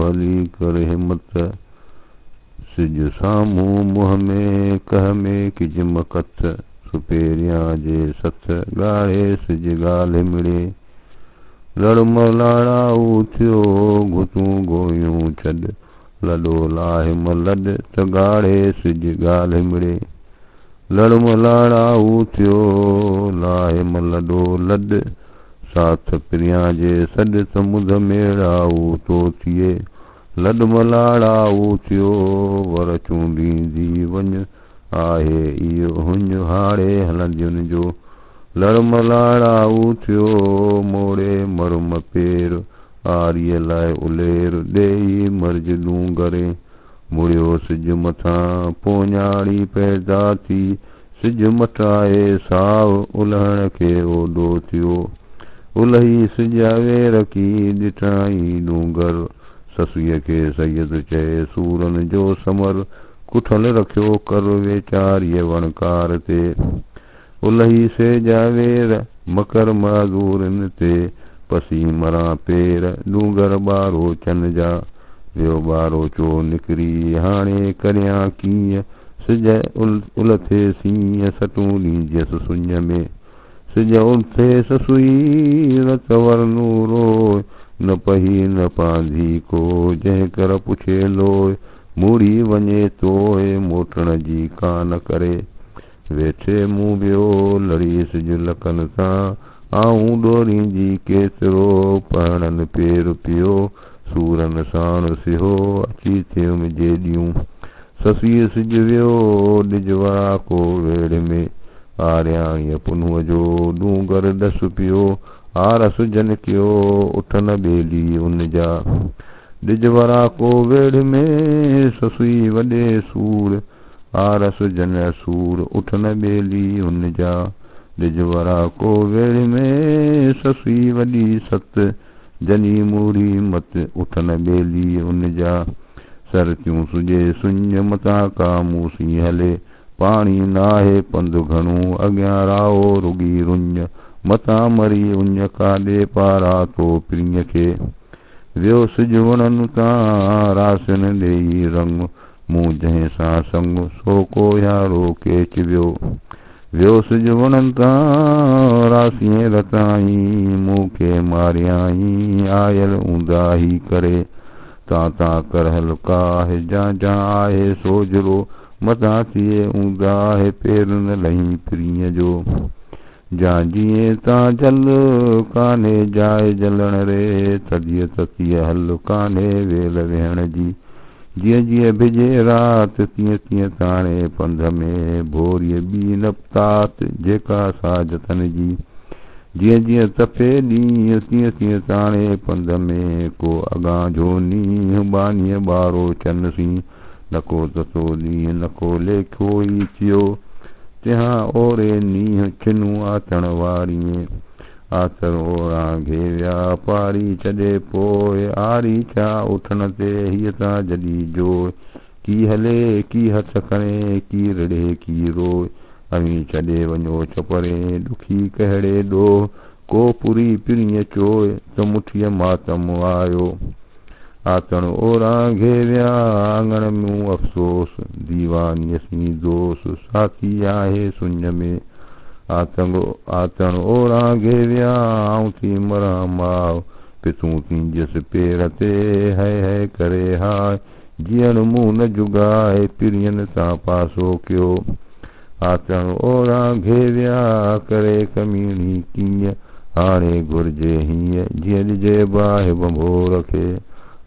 हली कर हिम्मत, सिज साम्हूं मुंह में कह में किजम कथ, सुपेरियां जे सथ ॻाढ़े सिज ॻाल्हि मिड़े, लड़मलाड़ा उथियो घुतूं गोयूं छॾ, लॾो लाहिम लॾ त ॻाढ़े सिज ॻाल्हि मिड़े, लड़मलाड़ा उथियो लाहिम लॾो लॾ, साथ प्रियां जे सॾ त मुध मेड़ाऊ तो थिए, लॾमलाड़ा उथियो वर चूंडींदी वञ, आहे इहो हुंज हाणे हलंदियुनि जो, लड़मलाड़ा उथियो मोड़े मरुम पेर, आरीअ लाइ उलेर ॾेई मर्ज डूंगरे, मुड़ियो सिज मथां पोञाड़ी पैदा थी, सिज मटाए साव उलहण खे ओॾो थियो, उलही सिजावे रखी ॾिठाई डूंगर, ससुअ खे सैयद चए सूरन जो समर, कुठल रखियो कर वेचारीअ वणकार ते, उलही सेजावे मकर माज़ूरन ते, पसी मरां पेर डूंगर ॿारो चन जा, वियो ॿारो चो निकिरी हाणे करियां कीअं, सिज उलथे सीअं सटूं ॾींजसि सुञ में, सिज उलथे ससुई रत वरनूरो, न पही न पांधी को जंहिं कर पुछे लोय, मूड़ी वञे तोए मोटण जी कान करे, वेठे मूं वियो लड़ी सिज लकनि सां, आऊं ॾोरींदी केतिरो पहणनि पेर पियो, सूरन साण सिहो अची थियुमि जे ॾियूं, ससीअ सिज वियो ॾिजवा को वेड़ में, आरियाणीअ पुन्हूअ जो डूंगर डस पियो, आरस जन कियो उठन ॿेली उन जा, ॾिजवरा को वेड़ में ससुई वॾे सूर, आरस जन सूर उठन ॿेली उन जा, ॾिजवरा को वेड़ में ससुई वॾी सत, जनी मूड़ी मत उठन ॿेली उन जा, सरतियूं सुजे सुञ मथां का मूसी हले, पाणी नाहे पंधु घणो अॻियां राहो रुगी रुञ, मथां मरी उञ काॾे पारा तो प्रिय खे, वियो सिज वणनि तां रासिन ॾेई रंग, मूं जंहिं सां संग सो को यारो केच वियो सिज वणनि तां रासीअ रताई, मूंखे मारियाई आयल ऊंदाही करे, तां कर हल्का है जा आहे सोजरो, मथां थिए ऊंदाहे पेरन लही प्रिय जो, जांजीअ तां जल कान्हे जाए जलण रे, तॾीअ ततीअ हल कान्हे वेल वेहण जी, जीअं जीअं भिजे राति तीअं तीअं ताणे पंध में, भोरीअ ॿी नपतात जेका साजतन जी, जीअं जीअं तपे ॾींहुं तीअं तीअं ताणे पंध में, को अॻां जो नींहुं बानीअ ॿारो चन सी, नको ततो ॾींहुं नको लेखो ई थियो, तिहां ओरे नींहुं छिनूं आथण वारीअ, आथर ओरां घेविया पारी छॾे पोइ, आरी छा उठण ते हीअ तां जॾी जोइ, की हले की हथ खणे की रड़े की रोए, अवी छॾे वञो छपरे ॾुखी कहिड़े ॾोह, को पुरी पिरीअ चोए त मुठीअ मातम आयो, आतण ओरां घेविया आंगण मूं अफ़सोस, दीवानीअ सी दोस साथी आहे सुञ में, आतण ओरां घेविया आऊं थी मरां माव, पितूं थींजसि पेर ते है करे हाय, जीअण मूं न जुगाए पिरियन सां पासो कयो, आतण ओरां घेविया करे कमीणी कीअं, हाणे घुर्जे हीअं जीअं ॾिजे बाहि बंभोर खे,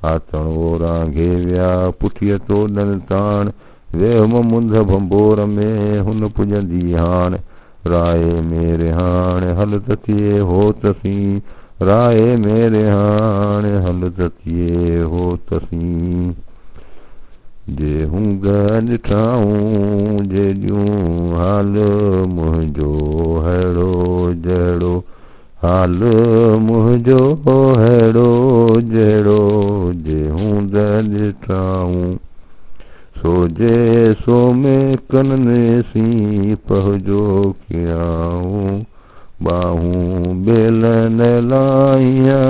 आतण ओरां घेविया पुठीअ तो ॾन ताण, वेहम मुंद बंभोर में हुन पुॼंदी हाण, राय मेरे हाणे हल त थिए हो तसीं, राय मेरे हाणे हल त थिए हो तसीं, जे हूंद ॾिठाऊं जेॾियूं हाल मुंहिंजो अहिड़ो जहिड़ो, हाल मुंहिंजो अहिड़ो जहिड़ो, जे हूंद ॾिठाऊं, सोजे सो में कननि सी पहुजो कयाऊं, बाहूं बेलन लाइया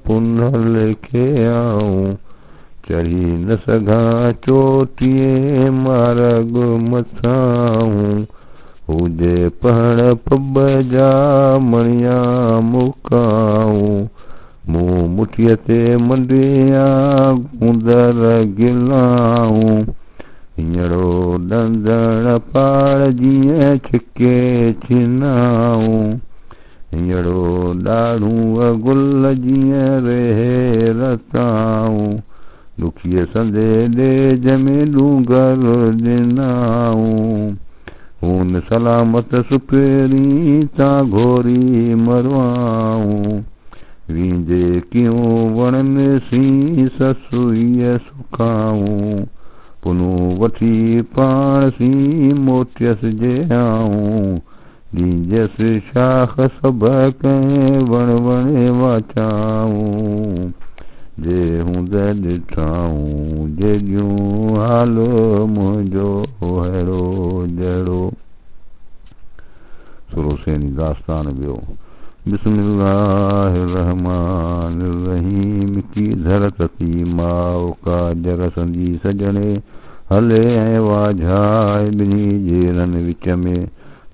पुनल खे आऊं, चढ़ी न सघां चोटीअ मार्ग मथां हुजे पहण पब जा मणिया मुकाऊं मूं मुठीअ ते मंडिया गुंदर गिलाऊं हींअरो डंदण पाड़ जीअं छिके छिनाऊं हींअरो ॾाढ़ूं गुल जीअं रेह रताऊं दुखीअ संदे ॾेज में डूंगर ॾिनाऊं हून सलामत सुपेरी तां घोरी मरवाऊं वींजे कियूं वणनि सी ससुईअ सुखाऊं पुनू वठी पाण सी मोटियसि जे आऊं ॾींजसि शाख सभ कंहिं वण वणे वाचाऊं जे हूंद ॾिठाऊं जेॾियूं हाल मुंहिंजो अहिड़ो जहिड़ो। सुरोसेनी दास्तान ॿियो। बिस्मिल्लाहिर रहमानिर रहीम की धरत थी माओ का जर संदी सजणे हले ऐं वाझाए ॿिन्ही जेरनि विच में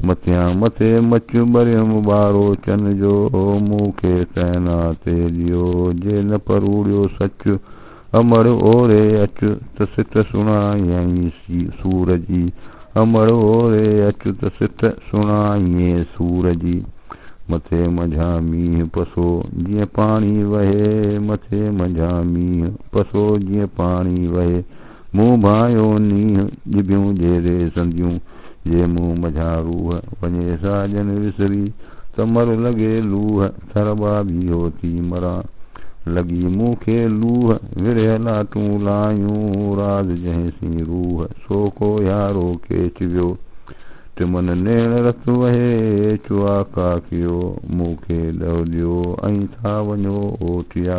मथियां मथे मच बरियमि ॿारो चन जो मूंखे तैना ते ॾियो जे न परूड़ियो सच अमर ओरे अच त सिट सुणाई सूर जी अमर ओरे अच त सिट सुणाईं सूर जी मथे मंझां मींहुं पसो जीअं पाणी वहे मथे मंझां मींहुं पसो जीअं पाणी वहे मूं भायो नींहुं ॼिभियूं जेरे संदियूं जे मूं मंझां रूह वञे साजन विसरी त मर लॻे लूह थरबा बीहो थी मरां लॻी मूंखे लूह विरह लाटूं लायूं राज जंहिं सी रूह सो को यारो केच वियो टिमन नेण रत वहे चुआका कयो मूंखे ॾह ॾियो ऐं था वञो ओटिया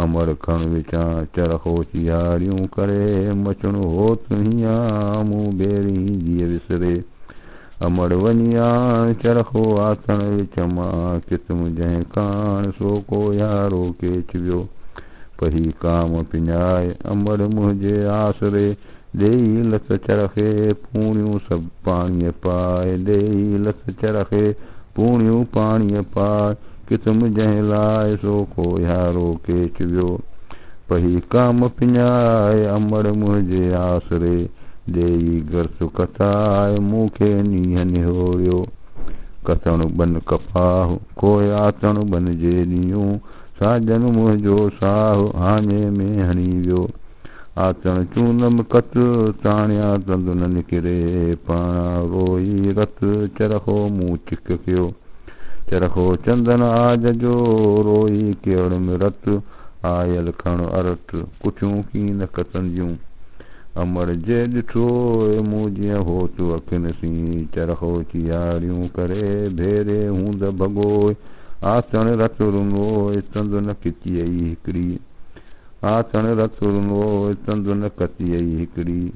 अमर खण विचां चरखो चियाड़ियूं करे मचणो होत हीअं मूं बेरी जीअ विसरे अमर वञिया चरखो आथण विच मां कितम जंहिं कान सो को यारो केच वियो पही काम पिञाए अमर मुंहिंजे आसरे ॾेई लथ चरखे पूणियूं सभु पाणीअ पाए ॾेई लथ चरखे पूणियूं पाणीअ पाए कितम जंहिं लाइ सो को यारो केच वियो पही काम पिञाए अमर मुंहिंजे आसरे ॾेई गर्स कथाए मूंखे नींहं निहोरियो कथण बन कपाह कोई आतण बन जे ॾींहं साजन मुंहिंजो साह हाने में हणी वियो आतण चूनम कत ताणिया तंद न निकिरे पाण रोई रत चरखो मूं चिक कयो चरखो चंदन आज जो रोई केवड़ में रत आयल खण अरट कुछूं कीन कतन जूं अमर जे ॾिठो मूं जीअं होत अखियुनि सी चरखो चियाड़ियूं करे भेरे हूंद भॻोए आतण रत रुंगोए तंद न किचियई हिकिड़ी आथण रत रुंगो तंद न कतियई हिकिड़ी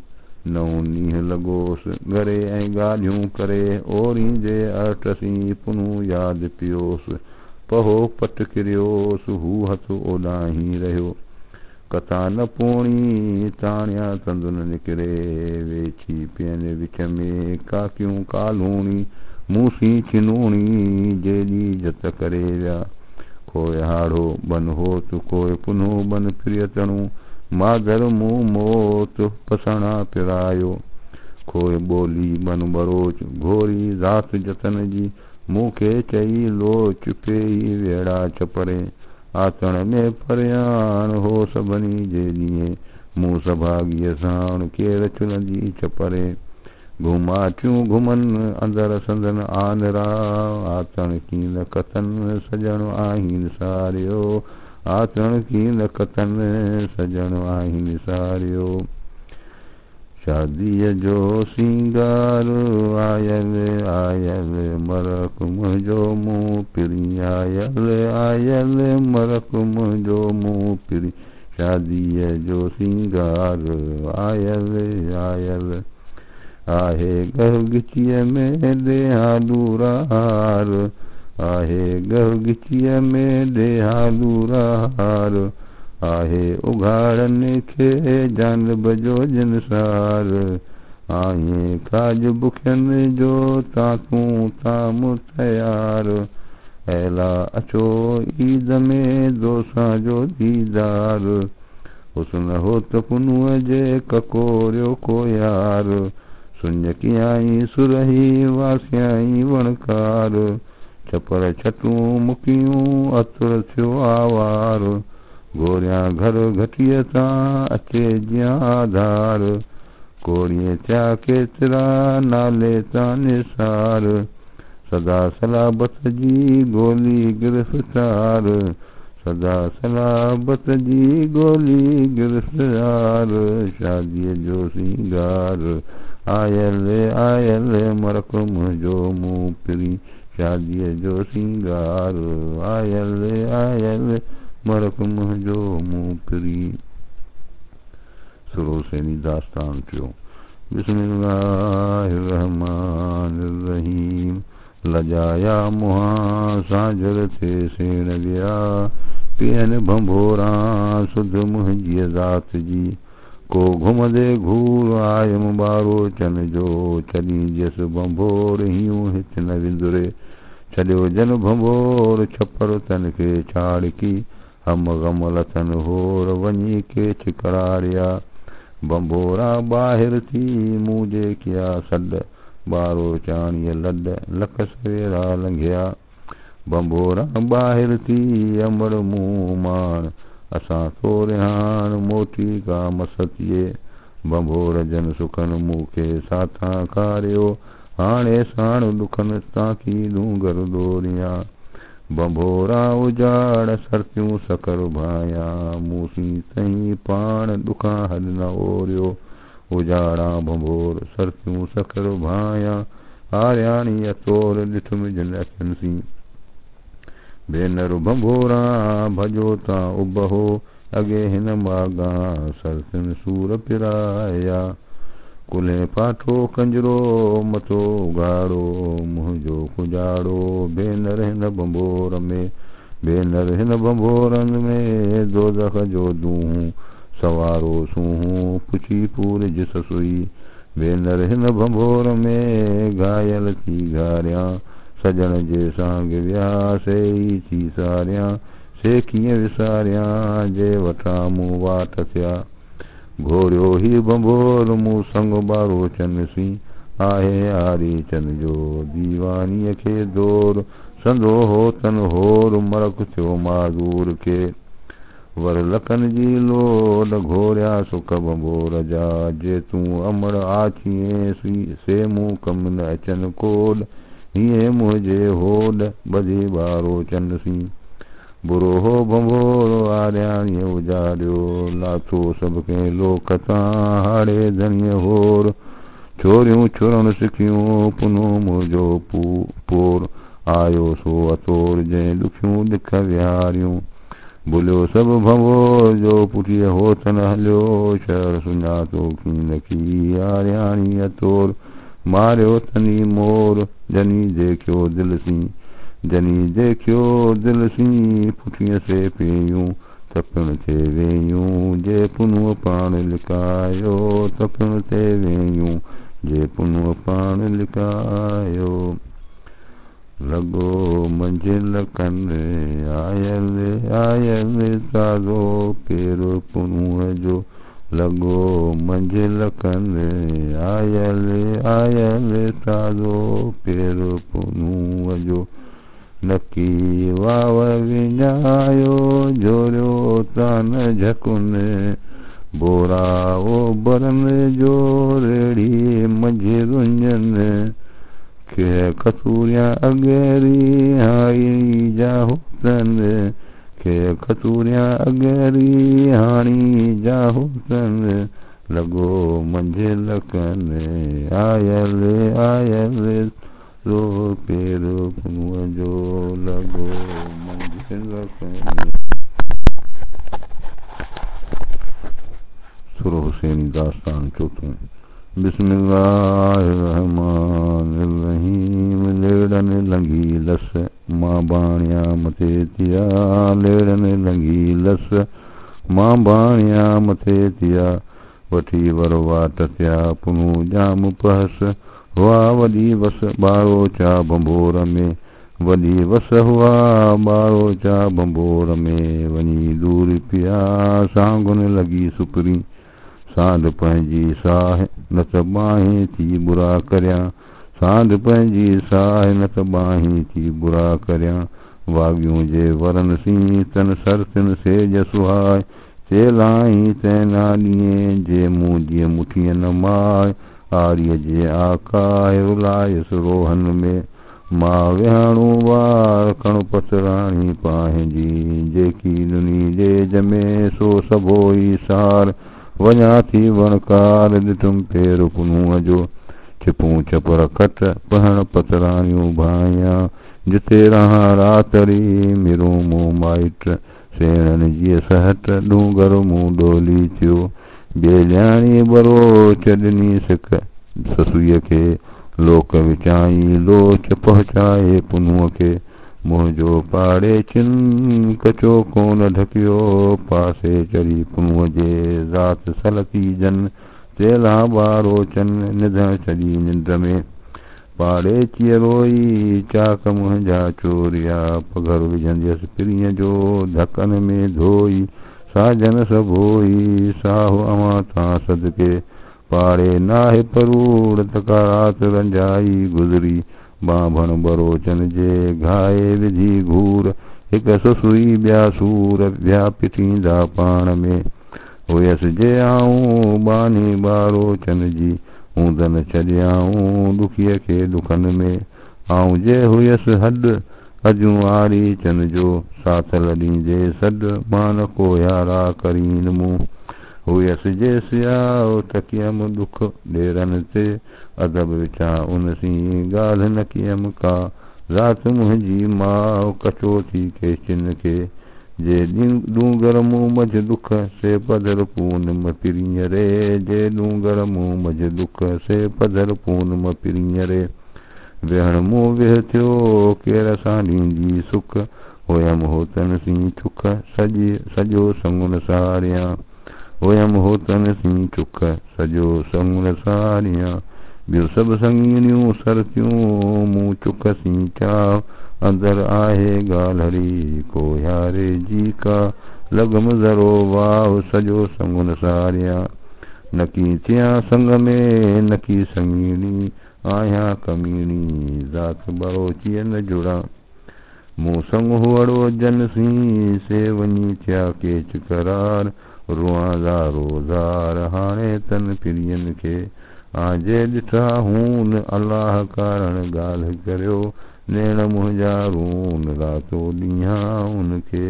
नऊं नींहुं लॻोसि घरे ऐं ॻाल्हियूं करे ओरींदे अटसी पुनू यादि पियोसि पहो पट किरियोसि हू हथु ओॾाहीं रहियो कथा न पूणी ताणिया तंद न निकिरे वेठी पियनि विच में काकियूं कालूणी मूसी छिनूणी जेॾी जत करे विया कोई हाड़ो बन होत कोई पुनो बन प्रियतणू मागर मुंह मोत पसणा पिरायो कोई ॿोली बन बरोच घोरी ज़ात जतन जी मूंखे चई लोच पेई वेड़ा चपरे आतण में परियाण हो सभिनी जे ॾींहं मूं सभागीअ साण केर चुलंदी चपरे घुमाचियूं घुमन अंदर संदन आनरा आतण कीन कथन सजण आहिन सारियो आतण कीन कथन सजण आहिन सारियो शादीअ जो सिंगार आयल आयल मरक मुंहिंजो मुंहुं पिरी आयल आयल मरक मुंहिंजो मुंहुं पिरी शादीअ जो सिंगार आयल आयल आहे गहगिचीअ में देहालूरार आहे गहगिचीअ में देहालूरार आहे उघाड़नि खे जानब जो जिनसार आईं काज बुखियनि जो तातूं ताम तयार अला अचो ईद में दोसां जो दीदार हुस्न हो त पुनूअ जे ककोरियो को यार सुञकियाई सुरही वासियाई वणकार छपर छटूं मुकियूं अतुर थियो आवार गोरियां घर घटीअ तां अचे जियां आधार कोड़ीअ थिया केतिरा नाले तां निसार सदा सलाबत जी गोली गिरफ़्तार सदा सलाबत जी गोली गिरफ़्तार शादीअ जो सिंगार आयल आयल मरक मुंहिंजो मुंहुं पिरी शादीअ जो सिंगार आयल आयल मरक मुंहिंजो मुंहुं पिरी सुरोसेनी दास्तान थियो बिस्मिल्लाहिर रहमानिर रहीम लजाया मुहां साजर थे सेण गया पियन भंभोरा सुध मुंहिंजी ज़ात जी को घुमदे घूर आयम बारो चन जो छॾी जस भंभोर हियूं हित न विंदुरे छॾियो जन भंभोर छपर तन खे छाड़की हम गम लथन होर वञी के छिकरारिया बंबोरा ॿाहिरि थी मूं जे किया सॾ बारो चाणीअ लॾ लख सवेरा लंघिया बंबोरा ॿाहिरि थी अमड़ मुंहुं माण असां तो रिहान मोटी का मसतिए बंबोर जन सुखन मूंखे साथां कारियो हाणे साण ॾुखनि ताकी डूंगर डोरियां बंबोरा उजाड़ सरतियूं सकर भाया मूसी तई पाण ॾुखां हॾ न ओरियो उजाड़ा बंबोर सरतियूं सकर भाया हारियाणी अतोर ॾिठ मिजन अचनसी भेनर बंबोरा भॼो तां उबहो अॻे हिन मागा सरतिन सूर पिराया कुले पाठो कंजरो मथो उघाड़ो मुंहिंजो कुजाड़ो भेनर हिन बंबोर में भेनर हिन बंबोरनि में दोज़ख जो दूं सवारो सूं पुछी पूरज ससुई भेनर हिन बंबोर में घायल थी घारियां सजण जे सांग वियासे थी सारियां से कीअं विसारियां जे वठां मूं वाट थिया घोड़ियो ही बंबोर मूं संग बारो चन सी आहे आरी चन जो दीवानीअ खे दौर संदो हो तन होर मरक थियो माज़ूर खे वर लखन जी लोड घोरिया सुख बंबोर जा जे तूं अमड़ आछीअ से मूं कम न अचन कोड हीअं मुंहिंजे होड ॿधी बारो चन सी बुरो हो बंबोरो आरियाणीअ उजाड़ियो लाथो सभु कंहिं लोक तां हाड़े धणीअ होर छोरियूं छुरण सिखियूं पुनो मुंहिंजो पोर आयो सो अतोर जंहिं ॾुखियूं ॾिख विहारियूं भुलियो सभु भंबोर जो पुठीअ होतन हलियो शहर सुञातो कीन की आरियाणी अतोर मारियो तनी मोर जनी देखियो दिलि सी जनी देखियो दिलि सी पुठीअ से पियूं तपिण ते वेयूं जे पुनूअ पाण लिकायो तपिण ते वेयूं जे पुनूअ पाण लिकायो लॻो मंझिल कनि आयल आयल ताज़ो पेर पुनूअ जो लॻो मंझिल कनि आयल आयल ताज़ो पेर पुनूअ जो नकी वाव विञायो जोरियो तान झकुन बोरा ओ बरन जो रेड़ी मंझरुञन खे कसूरिया अगेरी हाई जा हुतन खे कसूरिया अगेरी हाणी जा हुतन लॻो मंझिल कनि आयल आयल रो पेर पुनूअ जो लॻो मंझिल कनि सुर हुसैनी दास्तान चोथों बिस्मिल्लाहिर्रहमानिर्रहीम लेड़न लंगी लस मां बाणिया मथे थिया लेड़न लंगी लस मां बाणिया मथे थिया वठी वर वाट थिया पुनू जाम पहस हुआ वॾी वस ॿारो चा बंबोर में वॾी वस हुआ ॿारो चा बंबोर में वञी दूर पिया सांगुन लॻी सुपरी सांड पंहिंजी साह न त ॿाहीं थी बुरा करियां सांड पंहिंजी साह न त ॿाहीं थी बुरा करियां वाॻियूं जे वरन सी तन सरसिन सेज सुहाय चेलाई तैना ॾींहं जे मूं जीअं मुठीअ न माय आरीअ जे आकाय रुलायसि रोहन में मां विहाणो वार कण पतराणी पंहिंजी जेकी दुनी जे ॼमे सो सभो ई सार वञा थी वणकार ॾिठुमि पेर पुनूअ जो छिपूं छपर खट पहण पतराणियूं भाइयां जिते रहां रातरी मिरूं मूं माइट सेणनि जी सहट डूंगर मूं डोली थियो बेलियाणी बरो चॾनी सिक ससुईअ खे लोक विचाई लोच पहुचाए पुनूअ खे मुंहिंजो पाड़े चिन कचो कोन ढकियो पासे चढ़ी पुनूअ जे ज़ात सलती जन तेला ॿारो चन निधण छॾी निंड में पाड़े चियरोई चाक मुंहिंजा चोरिया पघर विझंदसि पिरीअ जो ढकन में धोई साजन सभोई साहु अवां तां सदके पाड़े नाहे परूड़ तका रात रंजाई गुज़री बांभण बरोचन जे घाए विधी घूर हिक ससुई ॿिया सूर ॿिया पिटींदा पाण में हुयसि जे आऊं बानी ॿारोचन जी ऊंदन छॾियाऊं ॾुखीअ खे ॾुखन में आऊं जे हुयसि हॾ अजूं आरी चन जो साथल ॾींदे सॾ मां न को यारा करीन मूं हुयसि जे सियाओ टकियमि ॾुख ॾेरनि ते अदब विचां उन सी ॻाल्हि न कियमि का राति मुंहिंजी माउ कचो थी के चिन खे जे डूंगर मूं मझ दुख से पधर पूनम पिरीअ रे जे डूंगर मूं मझ दुख से पधर पूनम पिरीअ रे वेहण मूं वेह थियो केर सां ॾींदी सुख हुयमि होतन सी चुख सॼो संगुन सारियां हुयमि होतन सी चुख सॼो संगुन सारियां ॿियूं सभु संगीनियूं सरतियूं मूं चुख सी चाव अंदर आहे ॻाल्हड़ी को यारे जी का लॻम ज़रो वाह सॼो संगुन सारियां नकी थियां संग में नकी संगीनी आहियां कमीनी ज़ात बरोचीअ न जुड़ां मूं संग हुअड़ो जन सी से वञी थिया केच करार रुआंदा रोज़ार हाणे तन पिरियनि खे आजे ॾिठा हून अलाह कारण ॻाल्हि करियो नेण मुंहिंजा रून रातो ॾींहं उनखे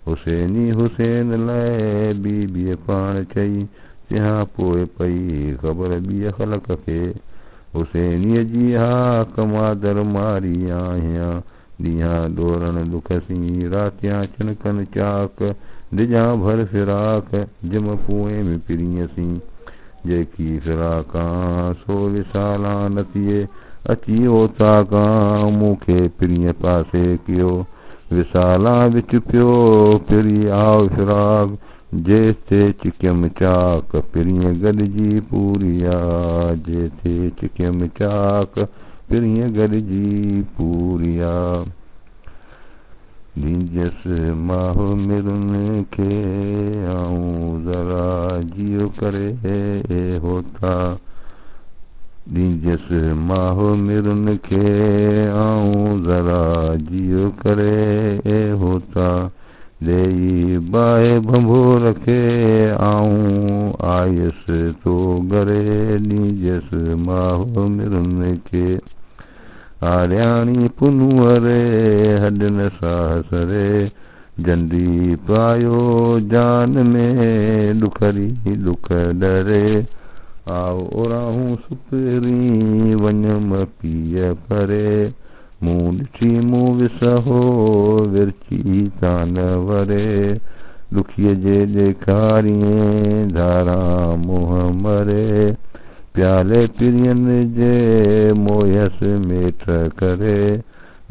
हुसैनी हुसैन लाइ बीबीअ पाण चई तिहां पोइ पई ख़बर ॿिए ख़लक खे हुसैनीअ जी हा कमादर मारी आहियां ॾींहं ॾोरण ॾुख सी रातियां चिनकनि चाक डिॼां भर फिराक जिम कुएं में पिरीअ सी जेकी फिराकां सो विसालां न थिए अची ओताकां मूंखे पिरीअ पासे कयो विसालां विच पियो पिरी आव फिराक जेथे चिकियमि चाक पिरीअ गॾिजी पूरिया जेथे चिकियमि चाक पिरीअ गॾिजी पूरिया ॾींदसि माह मिरुनि खे आऊं ज़रा जियो करे होता ॾींदसि माह मिरुनि खे आऊं ज़रा जियो करे होता ॾेई बाहि भंभोर खे आऊं आयसि तो घरे ॾींदसि माह मिरुनि खे आरियाणी पुनूअ रे हॾन साहस रे जंडी पायो जान में ॾुखरी ॾुख डरे आओ ओराहूं सुपरी वञम पीअ परे मूं ॾिठी मूं विसहो विरची तान वरे ॾुखीअ जे ॾेखारियं धारा मुंहं मरे प्याले पिरियनि जे मोयस मेठ करे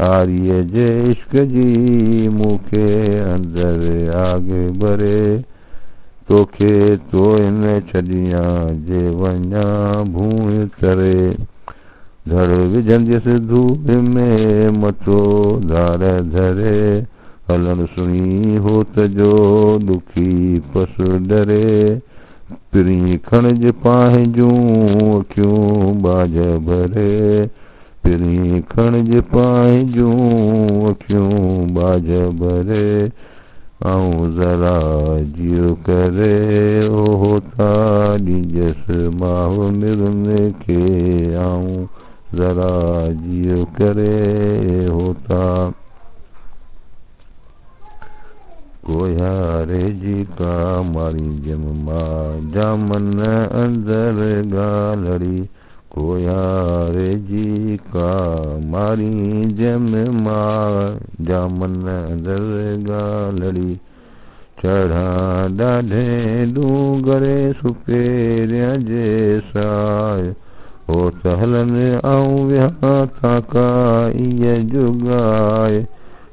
आरीअ जे इश्क जी मूंखे अंदरि आग भरे तोखे तो इन छॾियां जे वञा भूमि तरे धड़ विझंदियस धूप में मथो धार धरे हलण सुणी होत जो दुखी पसु डरे पिरी खणज पांहिंजूं अखियूं बाज भरे पिरी खणज पांहिंजूं अखियूं बाज भरे आऊं ज़रा जियो करे ओ होता ॾिजस माहु मिरुन खे आऊं ज़रा जियो करे होता कोयारे जी का मारी जम मां जामन अंदर गालड़ी कोयारे जी का मारी जम मां जामन अंदर गालड़ी चढ़ा ॾाढे डूंगरे सुपेरिया जे साए हो त हलनि आऊं विहा था का इह जुगाए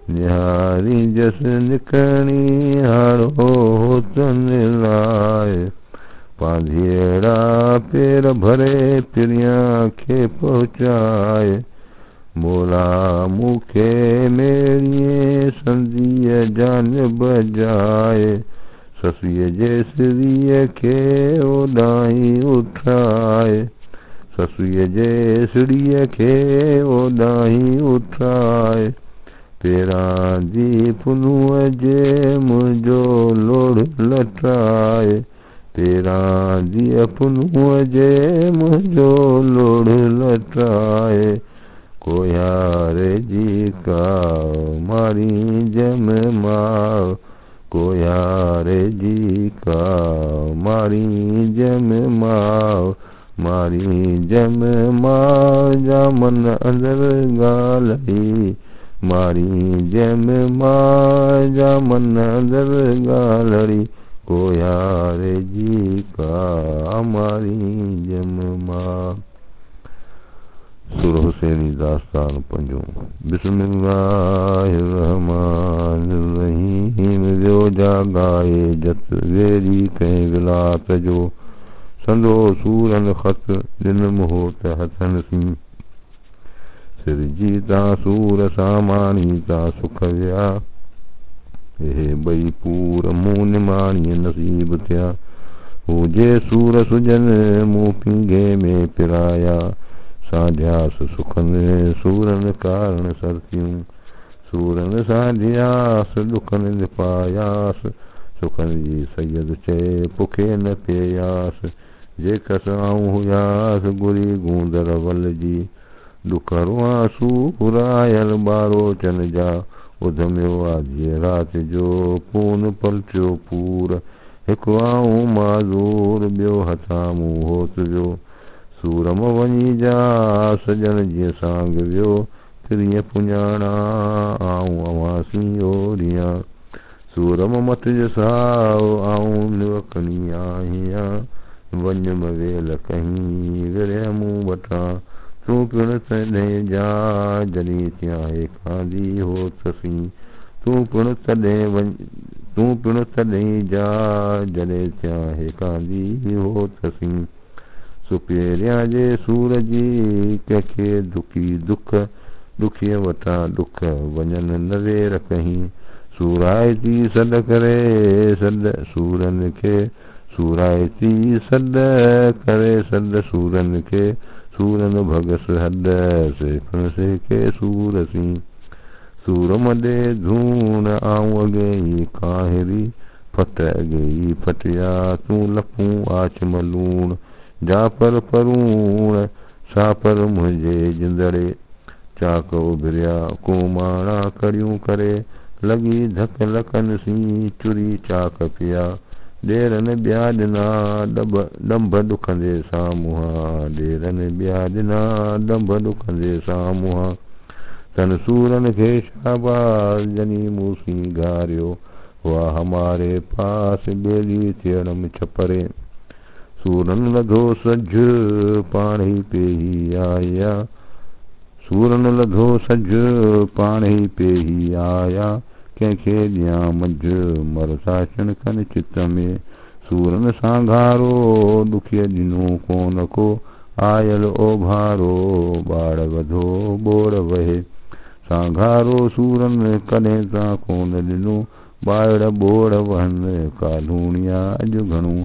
निहारी जस निकणी हारो तन लाए पांधियड़ा पेर भरे पिरिया खे पहुचाए मोला मूंखे मेड़िए संधीअ जान बजाए ससुअ जे सिरीअ खे ओॾाहीं उठाए ससुअ जे सिड़ीअ खे ओॾाहीं उठाए पेरां जी पुनूअ जे मुंहिंजो लोड़ लटाए पेरां जी पुनूअ जे मुंहिंजो लोड़ लटाए कोयारे जी का मारी जम मां कोयारे जी का मारी जम मां मारी जम मां जामन अंदर गालड़ी मारी जम मां जामन अंदर गालड़ी कोयारे जी का मारी जम मां सुर हुसैनी दास्तान पंजो बिस्मिल्लाहिर्रहमानिर्रहीम वियो जागाए जत वेरी कंहिं विलात जो संदो सूरन ख़त ॾिनमि हो त हथनि सी सिरजी ता सूर सामानी ता सुख विया हे ॿई पूर मूं निमाणी नसीब थिया हुजे सूर सुजन मूं पींघे में पिराया साध्यास सुखनि सूरन कारण सरतियूं सूरन साध्यास ॾुखनि निपायास सुखनि जी सैयद चए पुखे न पियास जेकस आऊं हुयास गुरी गूंदर वल जी ॾुखरुआ सूरायल ॿारो चन जा उधमियो आजीअ राति जो पून पलटियो पूर हिकु आऊं माज़ूर ॿियो हथां मूं होत वियो सूरम वञी जा सजण जीअं सांग वियो तिरीअ पुञाणा आऊं अवासी ओरियां सूरम मत जो साओ आऊं निवकणी आहियां वञ मवेल कहीं विरह मूं वटां तूं पिण तॾहिं जा जॾहिं थियां हेखांदी होतसी तूं पिण तॾहिं जा जॾहिं थियां हेखांदी होतसी सुपेरिया जे सूर जी कंहिंखे दुखी दुख ॾुखीअ वटां ॾुख वञनि नवेर कहीं सूराए थी सॾ करे सॾ सूरन खे सूराए थी सॾ करे सॾ सूरन खे सूरन भगस हॾ से के सूरसी सूर मॾे धूण आऊं अॻे काहिरी फट अॻे फटिया तूं लपूं आचम लूण जापर परूण सापर मुंहिंजे जिंदड़े चाक उभिरिया कुमाणा कड़ियूं करे लॻी धक लकनि सी चुरी चाक पिया ॾेरनि ॿिया ॾिना ॾंभ ॾुखंदे साम्हूं ॾेरनि ॿिया ॾिना ॾंभ ॾुखंदे साम्हूं तन सूरन खे शाबाश जनी मूसी घारियो वाह हमारे पास ॿेली थियणम छपरे सूरन लधो सज पाण ई पेही आया सूरन लधो सज पाण ई पेही आया कंहिंखे ॾियां मंझ मरसा छिणकनि चित में सूरन सां घारो ॾुखिय ॾिनो कोन को आयल ओभारो ॿाड़ वधो ॿोड़ वहे सांघारो सूरन कॾहिं सां कोन ॾिनो ॿाड़ ॿोड़ वहनि कालूणिया अॼु घणो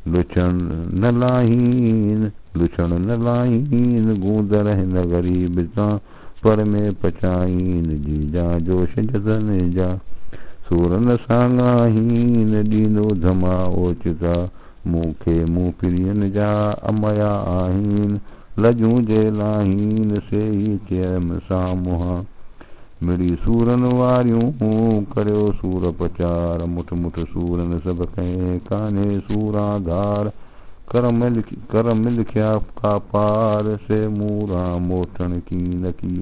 लुछण न लाहीन गूंदर हिन ग़रीब सां पर में पचाईन जीजा जोश जतन जा सूरन सां ॻाहीन ॾींदो धमा ओचिता मूंखे मूं पिरियन जा अमया आहिन लजूं जे लाहीन से ई चयम सां मुहां मिड़ी सूरन वारियूं करियो सूर पचार मुठ मुठ सूरन सभु कंहिं कान्हे सूराधार करम लिखिया का पार से मूरा मोटण की न की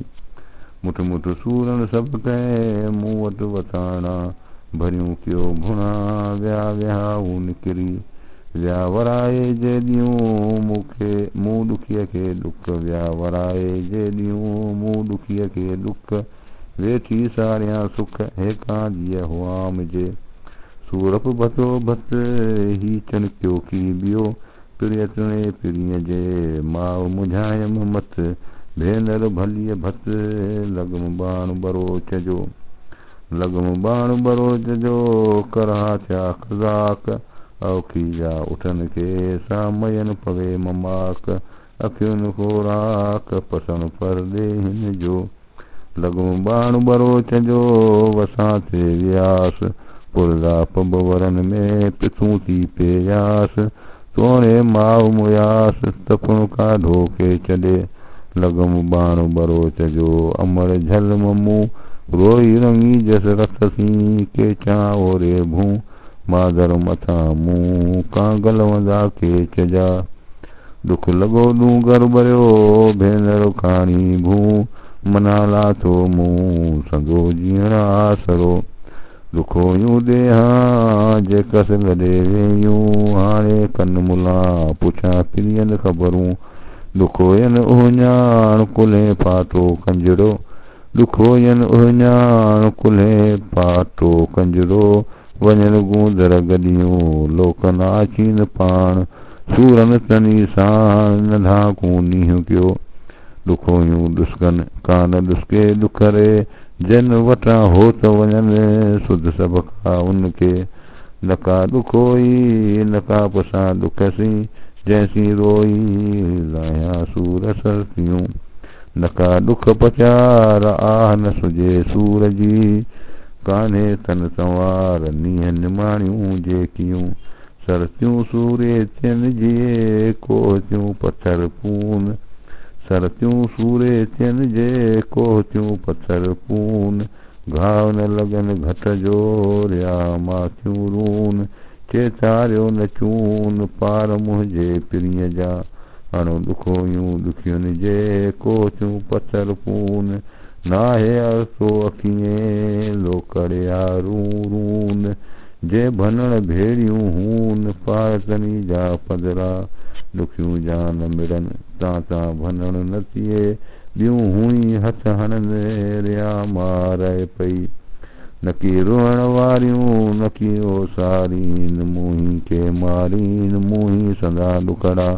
मुठ मुठ सूरन सभु कंहिं मूं वटि वताणा भरियूं कयो भुणा विया विहाऊं निकिरी विया वराए जे ॾियूं मूंखे मूं ॾुखीअ खे ॾुख विया वराए जे ॾियूं मूं ॾुखीअ खे ॾुख वेठी सारियां सुख हेकां जीअ हुआम जे सूरप भतो भत ही चणकियो की बियो पिरियतणे पिरीअ जे माउ मुझायम मत भेनर भलीअ भत लॻम बरोच जो करहा थिया ख़ज़ाक औखी जा उठनि खे सामयन पवे ममाक अखियुनि खोराक पसण परदे हिन जो लॻम बरोच जो वसां ते वियास पुरदा पब वरन में पिथूं थी पेयास तोणे माउ मुयास तपुण का ढोके छॾे लॻम बरोच जो अमर झल ममू रोई रंगी जस रथ सी के चा ओरे भूं मादर मथां मूं कां गलवंदा के चजा दुख लॻो ॾूंगर भरियो भेनर खाणी भूं मना लाथो मूं संदो जीअण आसरो दुखो यूं देहां जे कस लॾे वेयूं हाणे कन मुला पुछां पिरियन ख़बरूं दुखो यन उहञाण कुल्हे पाटो कंजड़ो दुखो यन उहञाण कुल्हे पाटो कंजड़ो वञनि गूंदर गॾियूं लोकन आचीन पाण सूरन तनी सां नंढा कूनीह कयो दुखो यूं ॾुस्कन कान ॾुस्के ॾुखरे जन वटां हो त वञनि सुध सभ खां उनखे नका ॾुखोई नका पुसां ॾुखसी जंहिंसी रोई लाहियां सूर सरसियूं नका ॾुख पचार आह न सुजे सूर जी कान्हे तन संवार नीह निमाणियूं जेकियूं सरतियूं सूरे थियनि जे कोहतियूं पथर पून सरतियूं सूरे थियनि जे कोहतियूं पथर पून घाव न लॻनि घट जो रिया माथियूं रून चेतारियो न चून पार मुंहिंजे पिरीअ जा अणो ॾुखोयूं ॾुखियुनि जे कोहतियूं पथर पून नाहे अरसो अखिए लोकड़िया रून जे भनण भेड़ियूं हून पारतनी जा पदरा ॾुखियूं जान मिड़नि तां भनण न थिए ॿियूं हुई हथ हणनि रिया मारे पई नकी रोअण वारियूं नकी ओसारीन मुंहीं खे मारीन मुंहीं संदा ॾुकड़ा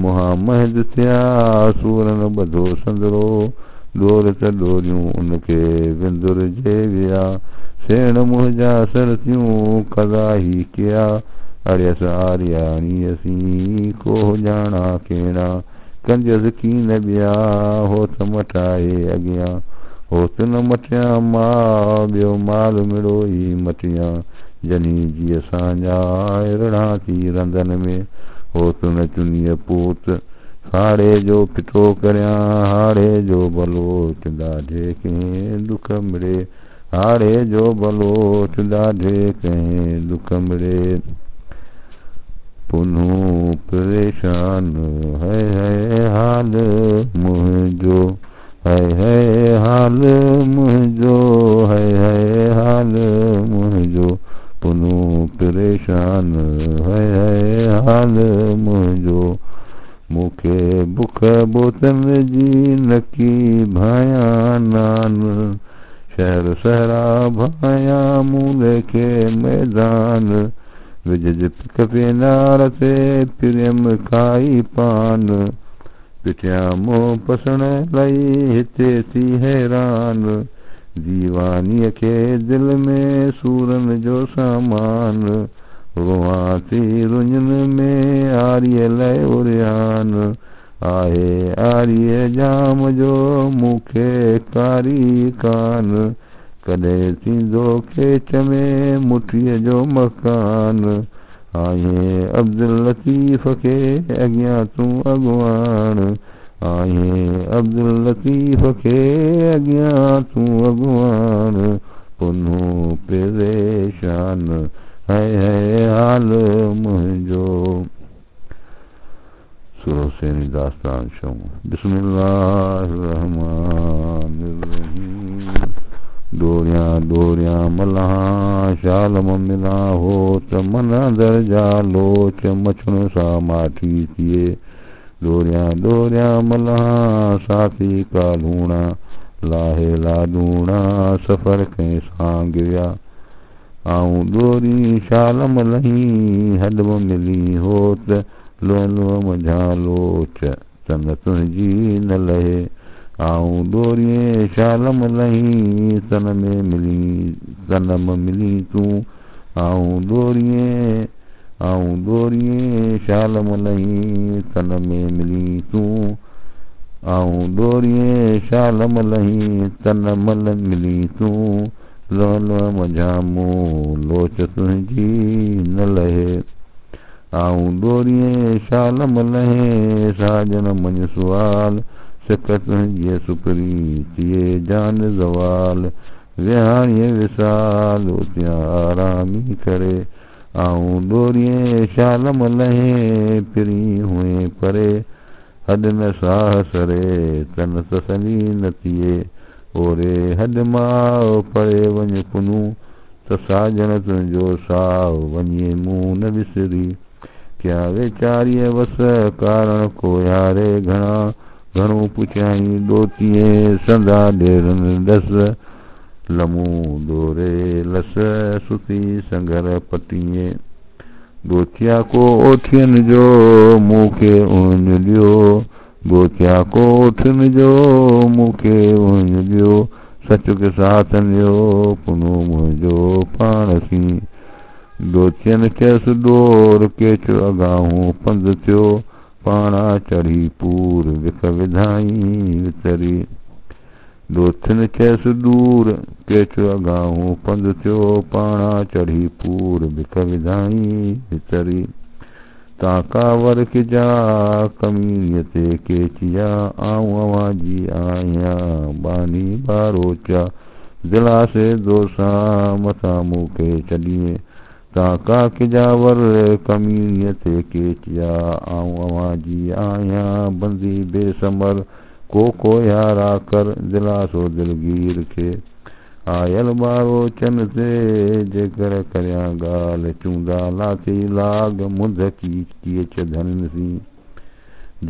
मुहा महद थिया सूरन ॿधो संदरो डोर त डोरियूं उनखे विंदुर जे विया सेण मुंहिंजा सरतियूं कदा ही कया अड़ियस आरियाणीअसी को ॼाणा केड़ा कंजस कीन ॿिया हो त मटाए अॻियां हो त न मटिया मां ॿियो माल मिड़ो ई मटिया जनी जी असांजा अहिड़ा थी रंधन में हो त न चुनीअ पूत हाड़े जो पिठो करियां हाड़े जो बलोच ॾाढे कंहिं दुख मिड़े हाड़े जो बलोच ॾाढे कंहिं दुख मिड़े पुनूं परेशान है हाल मुंहिंजो है हाल मुंहिंजो है हाल मुंहिंजो पुनूं परेशान है हाल मुंहिंजो मूंखे बुख बोतन जी नकी भायां नान शहर सहरा भायां मूले खे मैदान विझ कपे नार ते प्रेम खाई पान पिटिया मोह पसण लई हिते थी हैरान दीवानीअ खे दिल में सूरन जो सामान रोहां थी रुञन में आरीअ लाइ उरियान आहे आरीअ जाम जो मूंखे कारी कान कॾहिं थींदो खेच में मुठीअ जो मकान आहीं अब्दुल लतीफ़ खे अॻियां तूं अॻुवाण आहीं अब्दुल लतीफ़ खे अॻियां तूं अॻुवाण पुनूं परेशान है हाल मुंहिंजो सुरोसेनी दास्तान शो बिस्मिल्लाहिर रहमानिर रहीम डोरियां डोरियां मल्हा शाल मिला हो त मन दर्जा लोच मछण सां माठी थिए डोरियां डोरियां मल्हा साथी का लूणा लाहे लाडूणा सफ़र कंहिं सां गिरिया आऊं डोरी शाल मलही हॾ मिली हो त लोलो मझा लोच तन तुंहिंजी न लहे आऊं डोरीअ शाल मलही तन में मिली तूं आऊं डोरीअ शाल मलही तन में मिली तूं आऊं डोरीअ शाल मलही तन मल मिली तूं लोलो मझा मूं लोच तुंहिंजी न लहे आऊं डोरीअ शाल मलहे साजन मञ सुवाल सिक तुंहिंजी सुपरी थिए जान ज़वाल विहाणीअ विसाल उतिया आरामी करे आऊं डोरीअ शाल मलहे पिरी हुए परे हॾ न साह सरे तन तसली न थिए ओरे हॾ मां परे वञ पुनूं त साजन तुंहिंजो साव वञे मूं न विसरी क्या वेचारीअ वस कारण को यारे घणो पुछाई डोतीअ संदा ॾेरनि डस लमूं डोरे लस सुती संगर पटीअ डोथिया को ओठियनि जो मूंखे उन ॾियो डोथिया को ओठियनि जो मूंखे उन ॾियो सच के साथ ॾियो पुनो मुंहिंजो पाण सी डोथियनि चयसि डोर केच अॻाऊं पंधु थियो पाणा चढ़ी पूर विख विधाई वितरी डोथियुनि चयसि दूर केच अॻाऊं पंधु थियो पाणा चढ़ी पूर विख विधाई वितरी ताकावर किजा कमीनीअ ते केचिया आऊं अवांजी आहियां बानी बारोचा दिलासे दोसा मथां मूंखे छॾिए ताका किजावर कमीनीअ ते केचिया आऊं अवांजी आहियां बंदी बेसमर को यारा कर दिलासो दिलगीर खे आयल ॿारो चन ते जेकर करियां ॻाल्हि चूंदा लाथी लाग मुंद कीअ छॾनि सी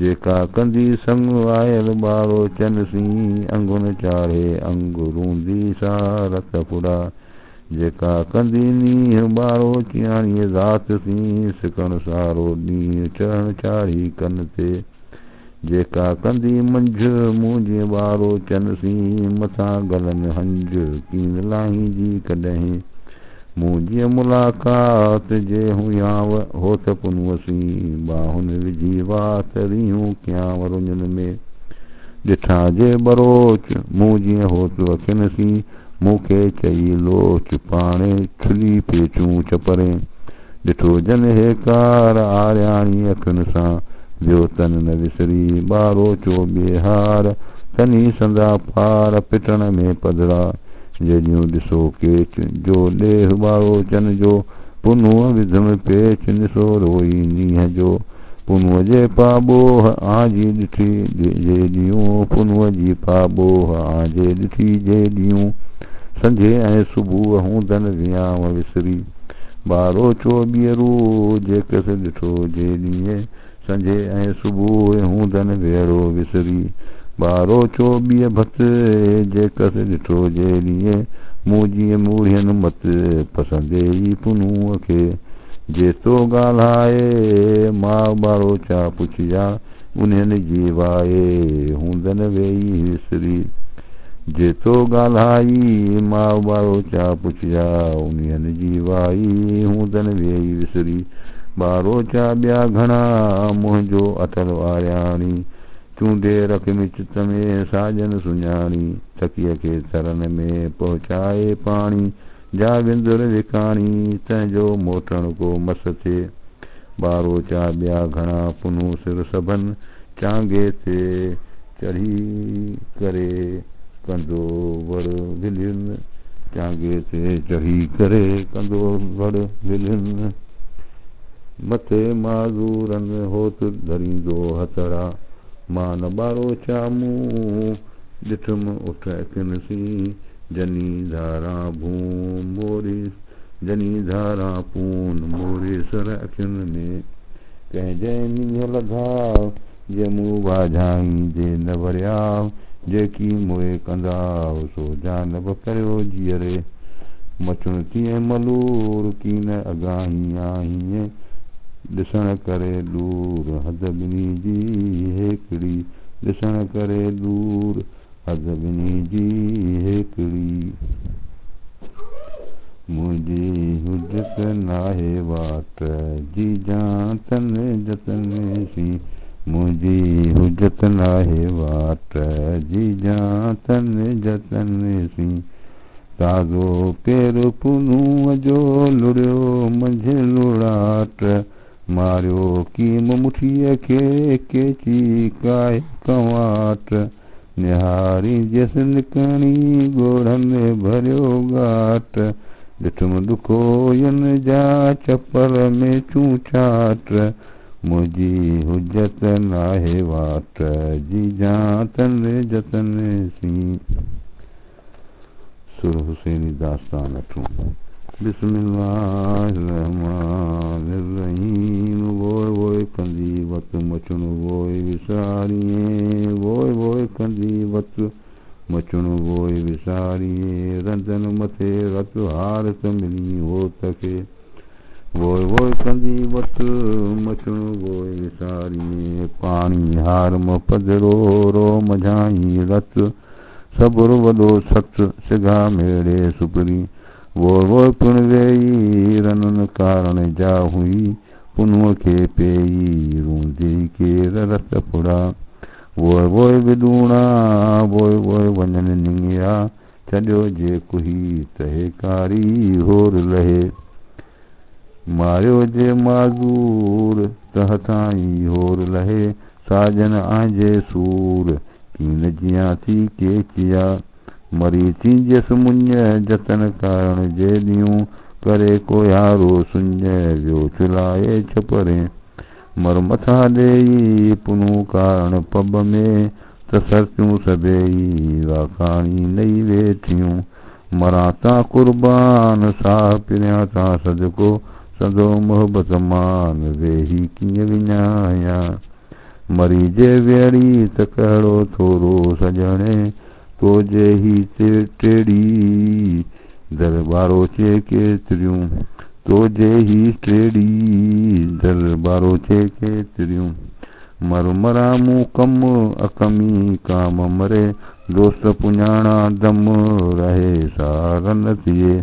जेका कंदी संग आयल ॿारो चन सी अंगुन चाढ़े अंगुरूंदी सां रत फुड़ा जेका कंदी नींहुं ॿारो चियाणीअ ज़ात सी सिकण सारो ॾींहुं चढ़ण चाढ़ी कन ते जेका कंदी मंझ मुंहिंजे ॿारो चन सी मथां गलनि हंज कीन लाही जी कॾहिं मुंहिंजी मुलाक़ात जे हुयांव हो त पुनवसी बाहुनि विझी वात रियूं कयां रुञनि में ॾिठा जे बरोच मुंहिंजी होत अखियुनि सी मूंखे चई लोच पाणे छुली पेचूं चपरे ॾिठो जन हेकार आरियाणी अखियुनि सां वियो तन न विसरी ॿारो चो ॿिहार तनी संदा पार पिटण में पधरा जेॾियूं ॾिसो केच जो ॾेह ॿारो चन जो पुनूअ विधम पेच ॾिसो रोई नींहं जो पुनूअ जे पाॿोह आजी ॾिठी जे ॾियूं पुनूअ जी पाॿोह आजे ॾिठी जे ॾियूं संझे ऐं सुबुह हूंदनि वियाव विसरी ॿारो चो ॿीहरू जेकसि ॾिठो जे ॾींहुं संझे ऐं सुबुह हूंदनि वेड़ो विसरी ॿारो चो ॿीह भत जेकसि ॾिठो जे ॾींहुं मुंहिंजी मूड़ियनि मत पसंदि ई पुनूअ खे जेतो ॻाल्हाए माउ ॿारो छा पुछिया उन्हनि जी वाए हूंदन वेही विसरी जेतो ॻाल्हाई माउ ॿारो छा पुछिया उन्हनि जी वाई हूंदन वेही विसरी ॿारो छा ॿिया घणा मुंहिंजो अथल आरियाणी चूंडे रखियमि चित में साजन सुञाणी तकीअ खे तरन में पहुचाए पाणी जा विंदुर विकाणी तंहिंजो मोटण को मस थिए ॿारो छा ॿिया घणा पुनू सिर सभन चांगे ते चढ़ी करे कंदो वड़ विलियुनि चांगे ते चढ़ी करे कंदो वड़ विलियुनि मथे माज़ूरनि होत धरींदो हथड़ा मां न ॿारो छा मूं ॾिठुमि उठ अखियुनि सी जनी धारा भूम मोरी जनी धारा पून मोरे सर अखियुनि में कंहिंजे मींहं लॻा जे मूं वाझाई जे न वरियाव जेकी मोए कंदाव सो जानब करियो जीअरे मचुण कीअं मलूर की न अगाही आहीं ॾिसण करे दूर हद ॿिनी जी हेकड़ी ॾिसण करे दूर हद ॿिनी जी हेकड़ी मुंहिंजी हुजत नाहे वाट जी जातन जतन सी मुंहिंजी हुजत नाहे वाट जी जातन जतन सी ताज़ो पेर पुनूअ जो लुड़ियो मंझि लुड़ाट मारियो कीम मुठीअ खे केची काए कंवाट निहारी जस निकणी ॻोढ़नि भरियो घाट ॾिठुमि ॾुखोयनि जा चपर में चूचाट मुंहिंजी हुजत नाहे वाट जी जातन जतन सी सुर हुसैनी दास्तान अठूं बिस्मिल्लाहिर्रहमानिर्रहीम वोय वोय कंदी वत मचुण वोय विसारिये वोय वोय कंदी वत मचुण वोय विसारिये रंधन मथे रत हार मिली हो तखे वोय वोय कंदी वत मचुण वोय विसारिये पाणी हार म पधरो रो मझाई रत सबुर वॾो सत सिघा मेड़े सुपरी वोय वोय पिण वेई रनन कारण जा हुई पुनूअ खे पेई रूंदी केर रत फुड़ा वोय वोय विदूणा वोय वोय वञनि निंगिया छॾियो जे कुही तहे कारी होर लहे मारियो जे माज़ूर त हथाई होर लहे साजन आंजे सूर कीन जियां थी के चिया मरी थी जस मुंज जतन कारण जे ॾियूं करे कोयारो सुंज वियो चुलाए छपरे मर मथा ॾेई पुनू कारण पब में त सरतियूं सभेई वाखाणी नई वेठियूं मरां तां कुर्बान साह पिरियां तां सदको सदो मोहबत मान वेही कीअं विञायां मरी जे वेड़ी त कहिड़ो थोरो सजणे तो जे ही टेड़ी दरबारो चे केतिरियूं तो जे ही टेड़ी दरबारो चे केतिरियूं मर मरामूं कम अकमी काम मरे दोस्त पुञाणा दम रहे सारन थिए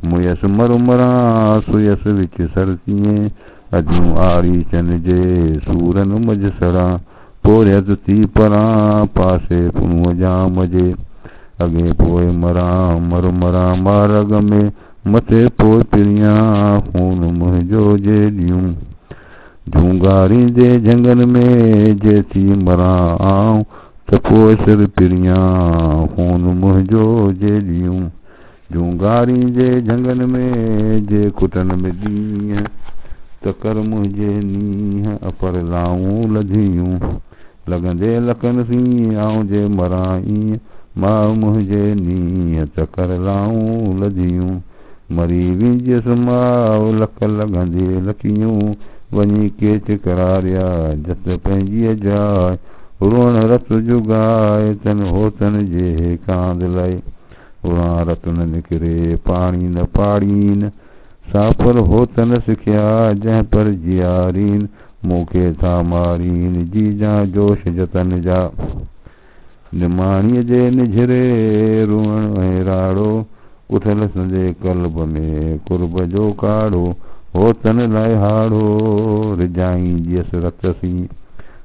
मुयस मर मरां सुयस विच सरतीअ अजूं आरी चन जे सूरन मजसरा पोरियत थी परां पासे पुनूअ जाम जे अॻे पोइ मरां मर मरां मारग में मथे पोइ पिरियां खून मुंहिंजो जे ॾियूं झूंगारींदे झंगन में जे थी मरां आऊं त पोइ सिर पिरियां खून मुंहिंजो जे ॾियूं झूंगारींदे झंगन में जे कुटन में ॾींहं त कर मुंहिंजे नींहं अपर लाऊं लधियूं लॻंदे लखन सी आऊं जे मरां ईअं मां मुंहिंजे नींहं त कर लाऊं लधियूं मरी विंजस माउ लख लॻंदे लखियूं वञी केच करारिया जत पंहिंजीअ जाइ रुअण रत जुगाए तन होतन जे कांद लाइ उड़ा रत न निकिरे पाणी न पाड़ीन सापर होतन सिखिया जंहिं पर जियारीन मूंखे था मारीन जी जा जोश जतन जा निमाणीअ जे निझरे रुअण ऐं राड़ो उथल संदे कल्ब में कुर्ब जो काढ़ो होतन लाइ हाड़ो रिजाई जियस रतसी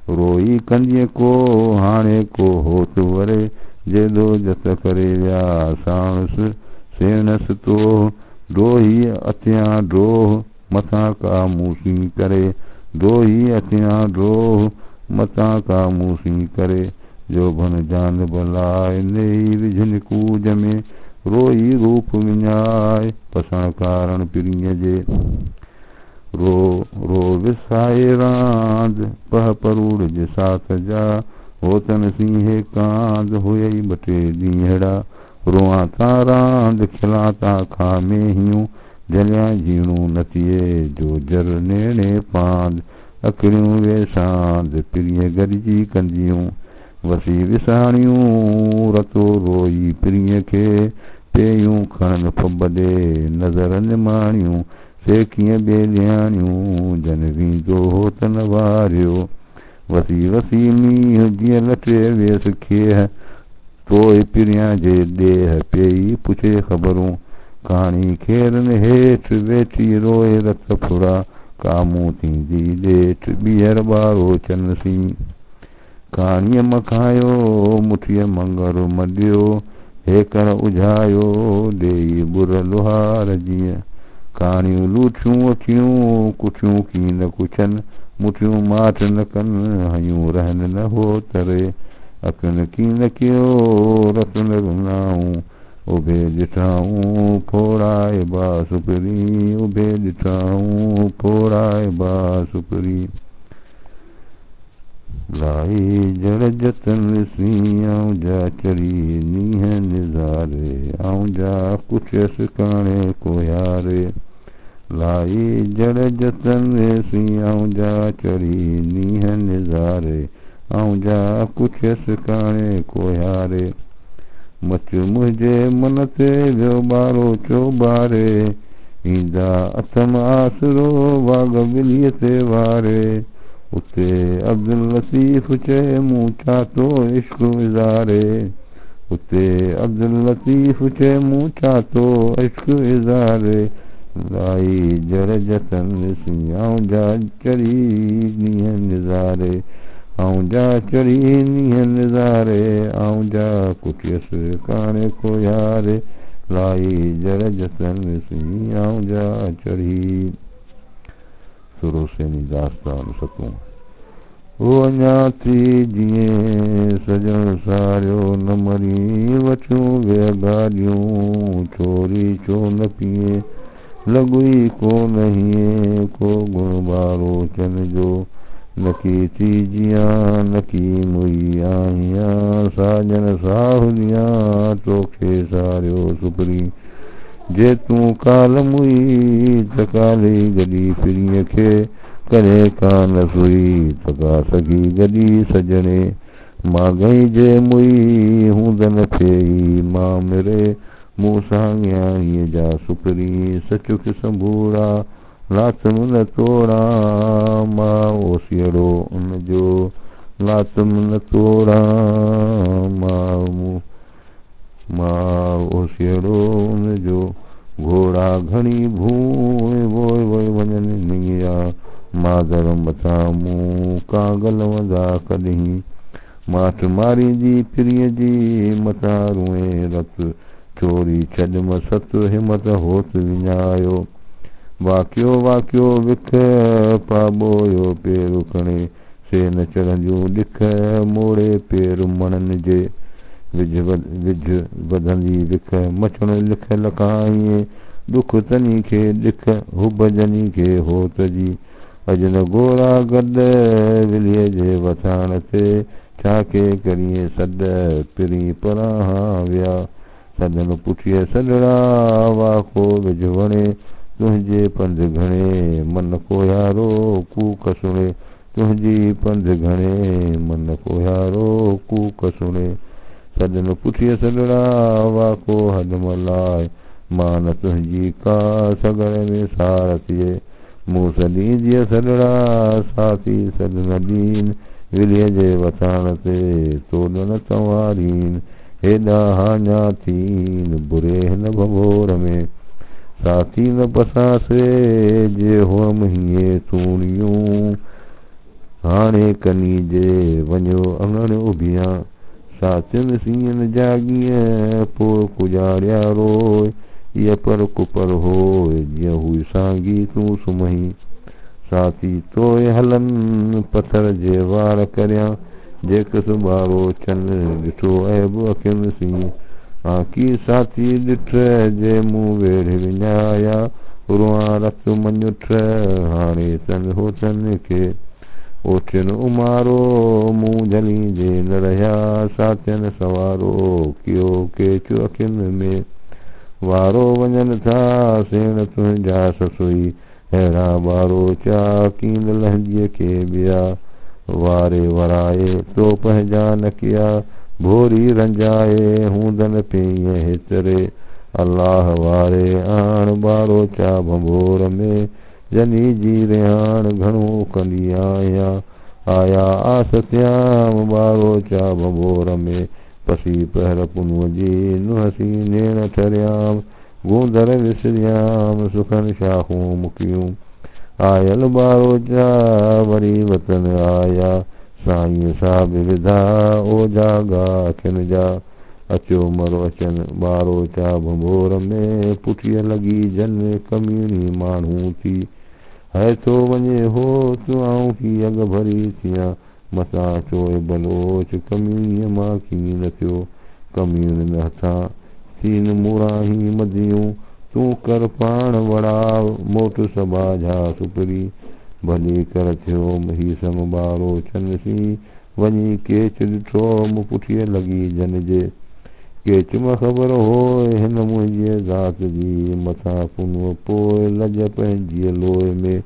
रोई कंदीअ को हाणे को होत वरे जेदो जत करे विया साणुस सेणस तो डोही अतियां ड्रोह मथां का मूसी करे डोही अतियां ड्रोह मथां का मूसी करे जो भन जान बलाए नेही विझन कूज में रोई रूप विञाए पसण कारण पिरीअ जे रो रो विसाए रांद पह परूड़ जे साथ जा होतन सीहे कांद हुयई बटे ॾींहड़ा रोआं था रांद खिलां था खामे हियूं जलियां जीणूं नथिए जो जर नेणे पांद अकड़ियूं वे सांद पिरीअ गॾिजी कंदियूं वसी विसाणियूं रतो रोई पिरीअ खे पेयूं खणन फबदे नज़र निमाणियूं से कीअं बेलियाणियूं जन वींदो होतन वारियो वसी वसी मींहुं जीअं लटे वियसि खेह तोए पिरियां जे ॾेह पेई पुछे ख़बरूं कहाणी खेरन हेठि वेठी रोए रत फुड़ा कामूं थींदी ॾेठ ॿीहर ॿारो चनसी कहाणीअ मखायो मुठीअ मंगर मॾियो हेकर उझायो ॾेई बुर लोहार जीअं कहाणियूं लूठियूं अखियूं कुठियूं की न कुछनि मुठियूं माठ न कनि हयूं रहनि न हो तरे अखियुनि की न कयो रतन रुनाऊं उभे ॾिठाऊं फोड़ाए बासुपरी उभे ॾिठाऊं फोड़ाए बासुपरी लाई जड़ जतन सी आऊं जा चढ़ी नीह निज़ारे आऊं जा कुछ काणे कोयारे लाई जड़ जतन सी आऊं जा चढ़ी नीह निज़ारे आऊं जा कुछ काणे कोयारे मच मुंहिंजे मन ते वियो ॿारो चोॿारे ईंदा अथम आसरो वाग ॿिलीअ ते वारे उते अब्दुल लतीफ़ चए मूं छा थो इश्क इज़ारे उते अब्दुल लतीफ़ चए मूं छा थो इश्क इज़ारे लाई जड़ जतन सी आऊं जा चढ़ी नीह निज़ारे आऊं जा चढ़ी नीह निज़ारे आऊं जा कुटियस काणे को यारे लाई जड़ जतन सी आऊं जा चढ़ी सुरोसेनी दास्तान सतूं ओ अञा थी जीअं सजण सारियो न मरी वठूं वे गाॾियूं छोरी छो न पीए लॻुई को नहीं को गुण ॿारो चन जो नकी थी जियां नकी मुई आहियां साजन साहुलियां तोखे सारियो सुपरी जे तूं काल मुई त काली गॾी फिरीअ खे करे कान सुई त का सघी गॾी सजणे मां गई जे मुई हूंदन फेई मां मिरे मूं साॻियाणीअ जा सुपरी सचुक संभूड़ा लातम न तोड़ा मां ओसियड़ो उनजो लातम न तोड़ा मां ओसियड़ो उनजो घोड़ा घणी भूए वोए वोए वञनि निंगिया मादर मथां मूं कागल वंदा कॾहिं माठ मारींदी पिरीअ जी मथां रुए रत चोरी छॾम सत हिमत होत विञायो वाकियो वाकियो विख पाॿोयो पेर खणे से न चढ़ंदियूं ॾिख मोड़े पेर मणनि जे विझ वधंदी विख मछण लिख लखाईं दुख तनी खे ॾिख हुब जनी खे होत जी अजन गोरा गॾ विलीअ जे वथाण ते छाके करीं सॾ पिरी परां विया सदन पुठीअ सॾड़ा वाको विझ वणे तुंहिंजे पंध घणे मन कोयारो कूक सुणे तुंहिंजी पंध घणे मन कोयारो कूक सुणे सदन पुठीअ सॾड़ा वाको हॾ मलाए मान तुंहिंजी का सगड़ में सारथिए मूं सॾी जीअं सॾड़ा साथी सॾ नदीन विलीअ जे वसाण ते तोड़न तंवारीन हेॾा हाञा थीन बुरे हिन भंगोर में साथी न पसासे जे हुअम हीअं तूणियूं हाणे कनी जे वञो अङण उभियां साथियुनि सीअन जाॻीअ पोइ पुॼाड़िया रोए इहा पर कुपर होए जीअं हुई साॻी तूं सुम्हीं साथी तोए हलनि पथर जे वार करियां जेक सुबारो चन ॾिठो ऐं अखियुनि सी आकी साथी ॾिठ जे मूं वेढ़े विञाया रुआ रत मञुठ हाणे तन हो तन खे ओठियुनि उमारो मूं झली जे न रहिया साथियुनि सवारो कियो केचु अखियुनि में वारो वञनि था सेण तुंहिंजा ससुई अहिड़ा ॿारो चा कीन लहंदीअ खे ॿिया वारे वराए तो पंहिंजा न किया भोरी रंजाए हूंदन पेईं हेतरे अलाह वारे आण ॿारो चा भंगोर में जनी जी रिहाण घणो कंदी आया आस थियाम ॿारो चा भंगोर में पसी पहर पुनूअ जी नुहसी नेण ठरियाम गूंदर विसरियाम सुखनि शाखूं मुकियूं आयल ॿारो चा वरी वतन आया साईं साहिब विधा ओ जागा अखियुनि जा अचो मरो अचनि ॿारो चा भंगोर में पुठीअ लॻी जन कमीणी माण्हू थी है थो वञे हो तूं आऊं की अॻ भरी थियां मथां चोए बलोच कमीणीअ मां कीन थियो कमीण में हथां सीन मुराही मदियूं तूं कर पाण वड़ाव मोट सबा जा सुपरी भली कर थियो ही संग ॿारो चन सी वञी केच ॾिठो मूं पुठीअ लॻी जन जे केच मां ख़बर होए हिन मुंहिंजी ज़ात जी मथां पुनूअ पोइ लॼ पंहिंजी लोए में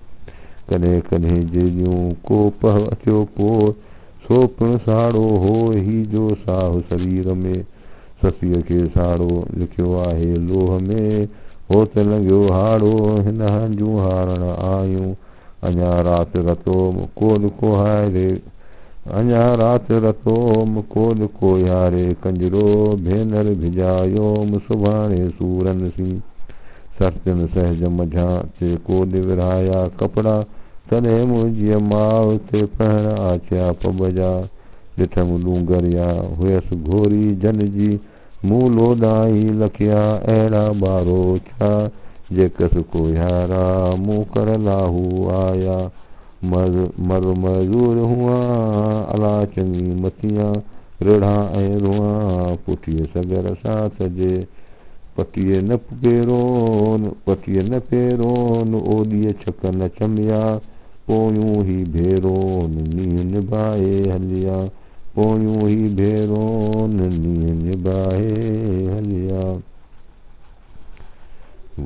कॾहिं कॾहिं जेॾियूं को पह अचो पोइ सो पिणु साड़ो होए ही जो साहु शरीर में ससीअ खे साड़ो लिखियो आहे लोह में हो त लॻियो हाड़ो हिन हंजूं हारण आयूं अञा राति रतोम कोल कोहारे अञा राति रतोम कोल कोहारे कंजरो भेनर भिजायोम सुभाणे सूरन सी सत्यन सहज मझां ते कोड विरहाया कपिड़ा तॾहिं मुंहिंजी माउ ते पहण आचिया पबजा ॾिठमि डूंगरिया हुयसि घोरी जन जी मूं लोॾाई लखिया अहिड़ा ॿारो छा जेकसि कोहारा मूं कर लाहू आया मर मज़ूर हुआ अला चङी मथियां रिढ़ा ऐं रुआ पुठीअ सगर साथ जे पटीअ न पेरोन ओॾीअ छक न चमिया पोयूं ही भेरोन नींहं निभाए हलिया पोयूं ही भेरोन नींहं निभाए हलिया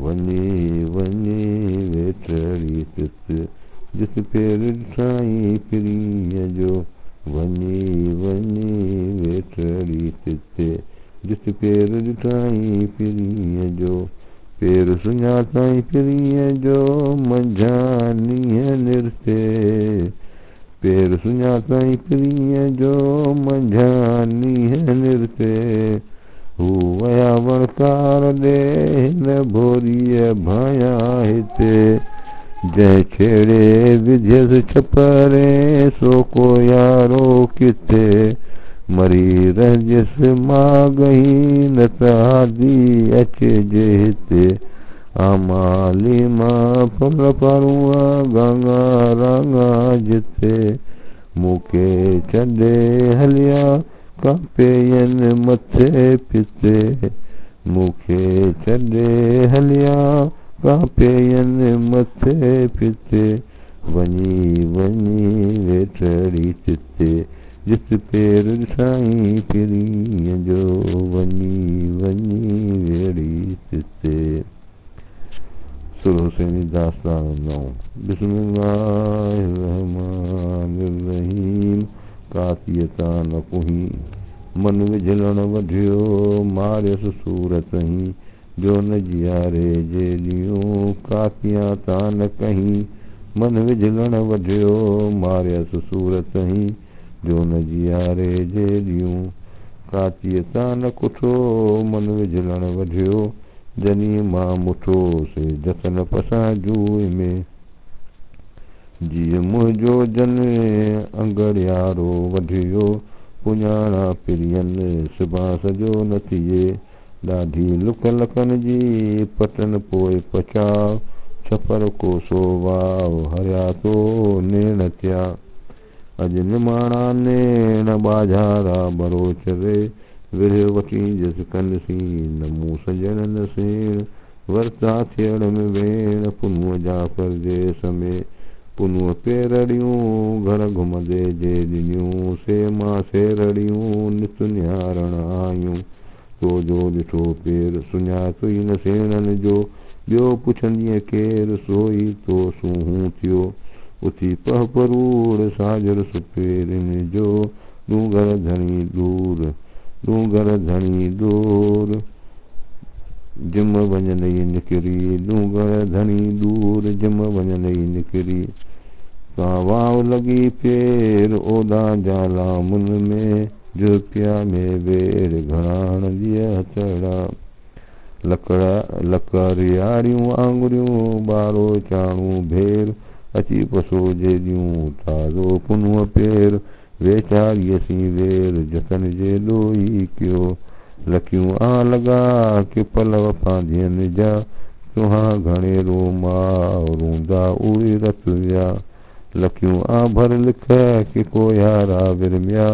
वञी वञी वेठड़ी तित जिस पेर ॾिठाई पिरीअ जो वञी वञी वेठड़ी तित जिस पेर ॾिठाई पिरीअ जो पेर सुञाताई पिरीअ जो मंझां नींहं निरते पेर सुञाताई पिरीअ जो मंझां नींहं निरते हू वया वणकार ॾे हिन भोरीअ भाया हिते जंहिं छेड़े विधियसि छपरे सो को यारो किथे मरी रहियसि मां गही न त हादी अचे जे हिते आमाली मां फल पारूआ गांगा रांगा जिते मूंखे छॾे हलिया कापेयनि मथे पिते मूंखे छॾे हलिया कापेयनि मथे पिते वञी वञी वेठड़ी तिते जिस पेर ॾिठाई पिरीअ जो वञी वञी वेड़ी तिते सुर हुसैनी दास्तान 9 बिस्मिल्लाहिर रहमानिर रहीम कातियता न कुही मन विझलण वढियो मारियसि सूरत ही जो न जियारे जे ॾियूं कातियां तान कहीं मन विझलण वढियो मारियसि सूरत ही जो न जियारे जे ॾियूं कातीअ तान कुठो मन विझलण वढियो जनी मां मुठो से जतन पसां जूए में जीअं मुंहिंजो जन अंगड़ियारो वढियो पुञाणा पिरियनि सिबांस जो न थिए ॾाढी लुक लखनि जी पटन पोइ पचाव छपर कोसो वाव हरिया तो नेण थिया अॼु निमाणा नेण बाझारा बरोच रे विरह वठी जस कंदसी न मूं सजण न सेण वरता थियण में वेण पुनुअ जा परदेस में पुनुअ पेरड़ियूं घर घुमंदे जे ॾिनियूं से मां सेरड़ियूं नित निहारण आयूं तो जो ॾिठो पेर सुञातुई न सेणनि जो ॿियो पुछंदीअ केरु सोई तो सूहूं थियो उथी पह परूड़ साजर सुपेरनि जो डूंगर धणी दूर जिम वञनई निकिरी डूंगर धणी दूर जिम वञनई निकिरी का वाव लॻी पेर ओॾा जाला मुन में जुपिया में वेर घणाण दिया हथड़ा लकड़ियारियूं आंगुरियूं बारो चाणू भेर अची पसो जे ॾियूं ताज़ो पुनुअ पेर वेचारीअसी वेर जतन जे ॾोई कयो लखियूं आ लॻा कि पल वफ़ांदियनि जा तुहां घणेरो मां रूंदा उहे रत विया लखियूं आ भर लिख कि को यारा विरमिया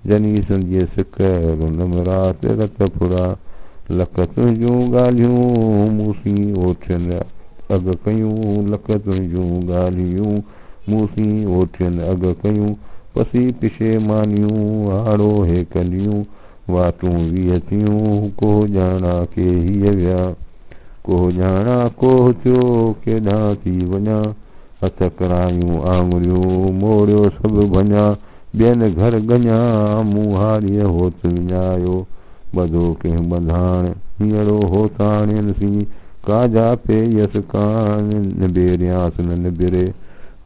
जनी संजीअ सिक रुनम रात रत फुरा लख तुंहिंजूं ॻाल्हियूं मूंसी ओठियनि अॻ कयूं लख तुंहिंजूं ॻाल्हियूं मूंसी ओठियनि अॻ कयूं पसी पिछे मानियूं हाड़ो हे कलियूं वाटूं वीह थियूं को ॼाणा के हीअ विया को ॼाणा को थियो केॾां थी वञा हथ करायूं आङुरियूं मोड़ियो सभु भञा ॿियनि घर गञा मूं हारीअ होत विञायो ॿधो कंहिं ॿंधाण हींअरो होताणियनि सी काजा पे यस कान निबेरियांसि न निबिरे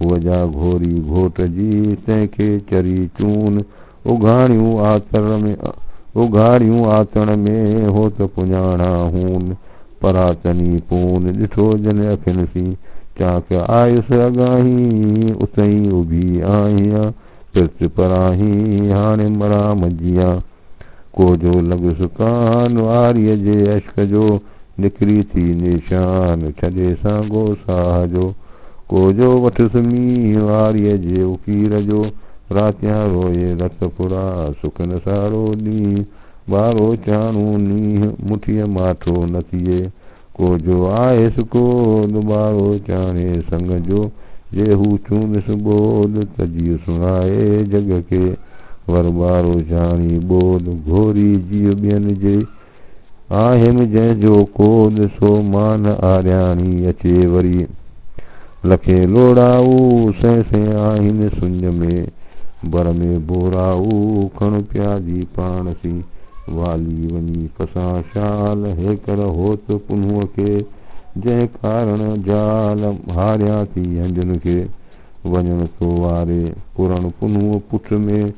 हुअ जा घोरी घोट जी तंहिंखे चरी चून उघाड़ियूं आतण में होत पुञाणा हून परातनी पून ॾिठो जन अखियुनि सी चाक आयुसि अॻाहीं उतई उभी आहियां पिर्त पराहीं हाणे मरा मजिया को जो लॻुसि कान वारीअ जे अश्क जो निकिरी थी निशान छॾे साॻो साह जो को जो वठुसि मींहुं वारीअ जे उकीर जो रातियां रोए रत फुरा सुख न सारो ॾींहुं ॿारो चाणू नींहुं मुठीअ माठो न थिए को जो आहेसि को ॿारो चाणे संग जो जे हू चूंदसि ॿोल तजी सुणाए जग खे वर ॿारो चाणी ॿोल घोरी जीअ ॿियनि जे आहिनि जंहिंजो कोद सो मान आरियाणी अचे वरी लखे लोड़ाऊ सैं आहिनि सुंज में बर में बोराऊ खण प्याजी पाण सी वाली वञी फसां शाल हे कर होत पुनुअ खे जंहिं कारण जाल हारियां थी हंजन खे वञण थो वारे पुरण पुनुअ पुठ में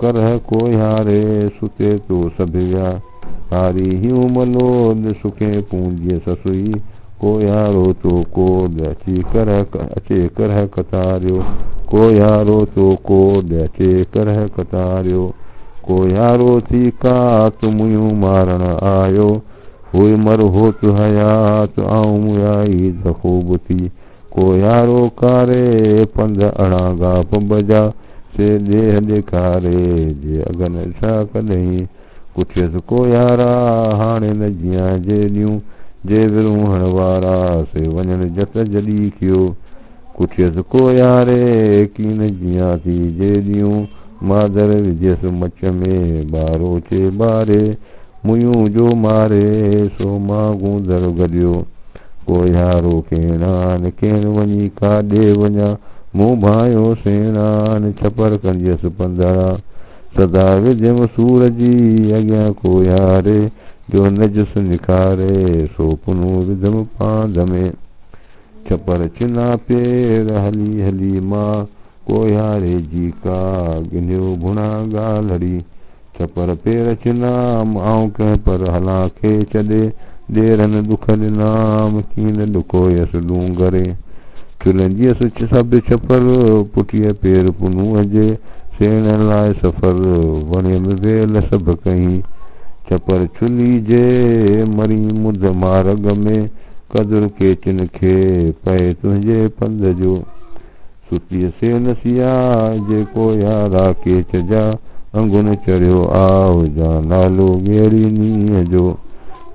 करह को यारे सुते तो सभिया हारी हियूं मलोद सुखे पूंजीअ ससुई को यारो तो कोड अचे करह कतारियो को यारो तो कोड अचे करह कतारियो को यारो थी कात मुयूं मारण आयो हुई मर होत हयात आऊं मुयाई ख़ूब थी को यारो कारे पंध अणागा पबजा से देह ॾेखारे जे अगन छा कॾहिं पुछियसि को यारा हाणे न जियां जे ॾियूं जे विरूहण वारा से वञण जत जॾी कयो पुछियसि को यारे कीन जियां थी जे ॾियूं मादर विझियसि मच में ॿारो चे ॿारे मुयूं जो मारे सो मागूं दर गॾियो को यारो केणान केन वञी काॾे वञा मूं भायो सेणान छपर कंदियसि पंधरा सदा विझम सूर जी अॻियां को यारे जो नजस निखारे सो पुनू विधम पांध में। छपर चिना पेर हली हली माँ कोयारे जी का गिन्यो भुना गालड़ी। छपर पेर चिना माओ कह पर हला के चदे देरन दुख नाम कीन दुखो यस डूंगरे। चुलंजियस सब छपर पुटिय पेर पुनू अजे सेण लाए सफर वणे में वेल सब कहीं। छपर चुली जे मरी मुद मार्ग में कदर के चिन खे पए तुझे पंध जो। सुतीय से नसिया जे को यारा के चजा अंगुन चढ़ियो आओ जा नालो गेरी नीह जो।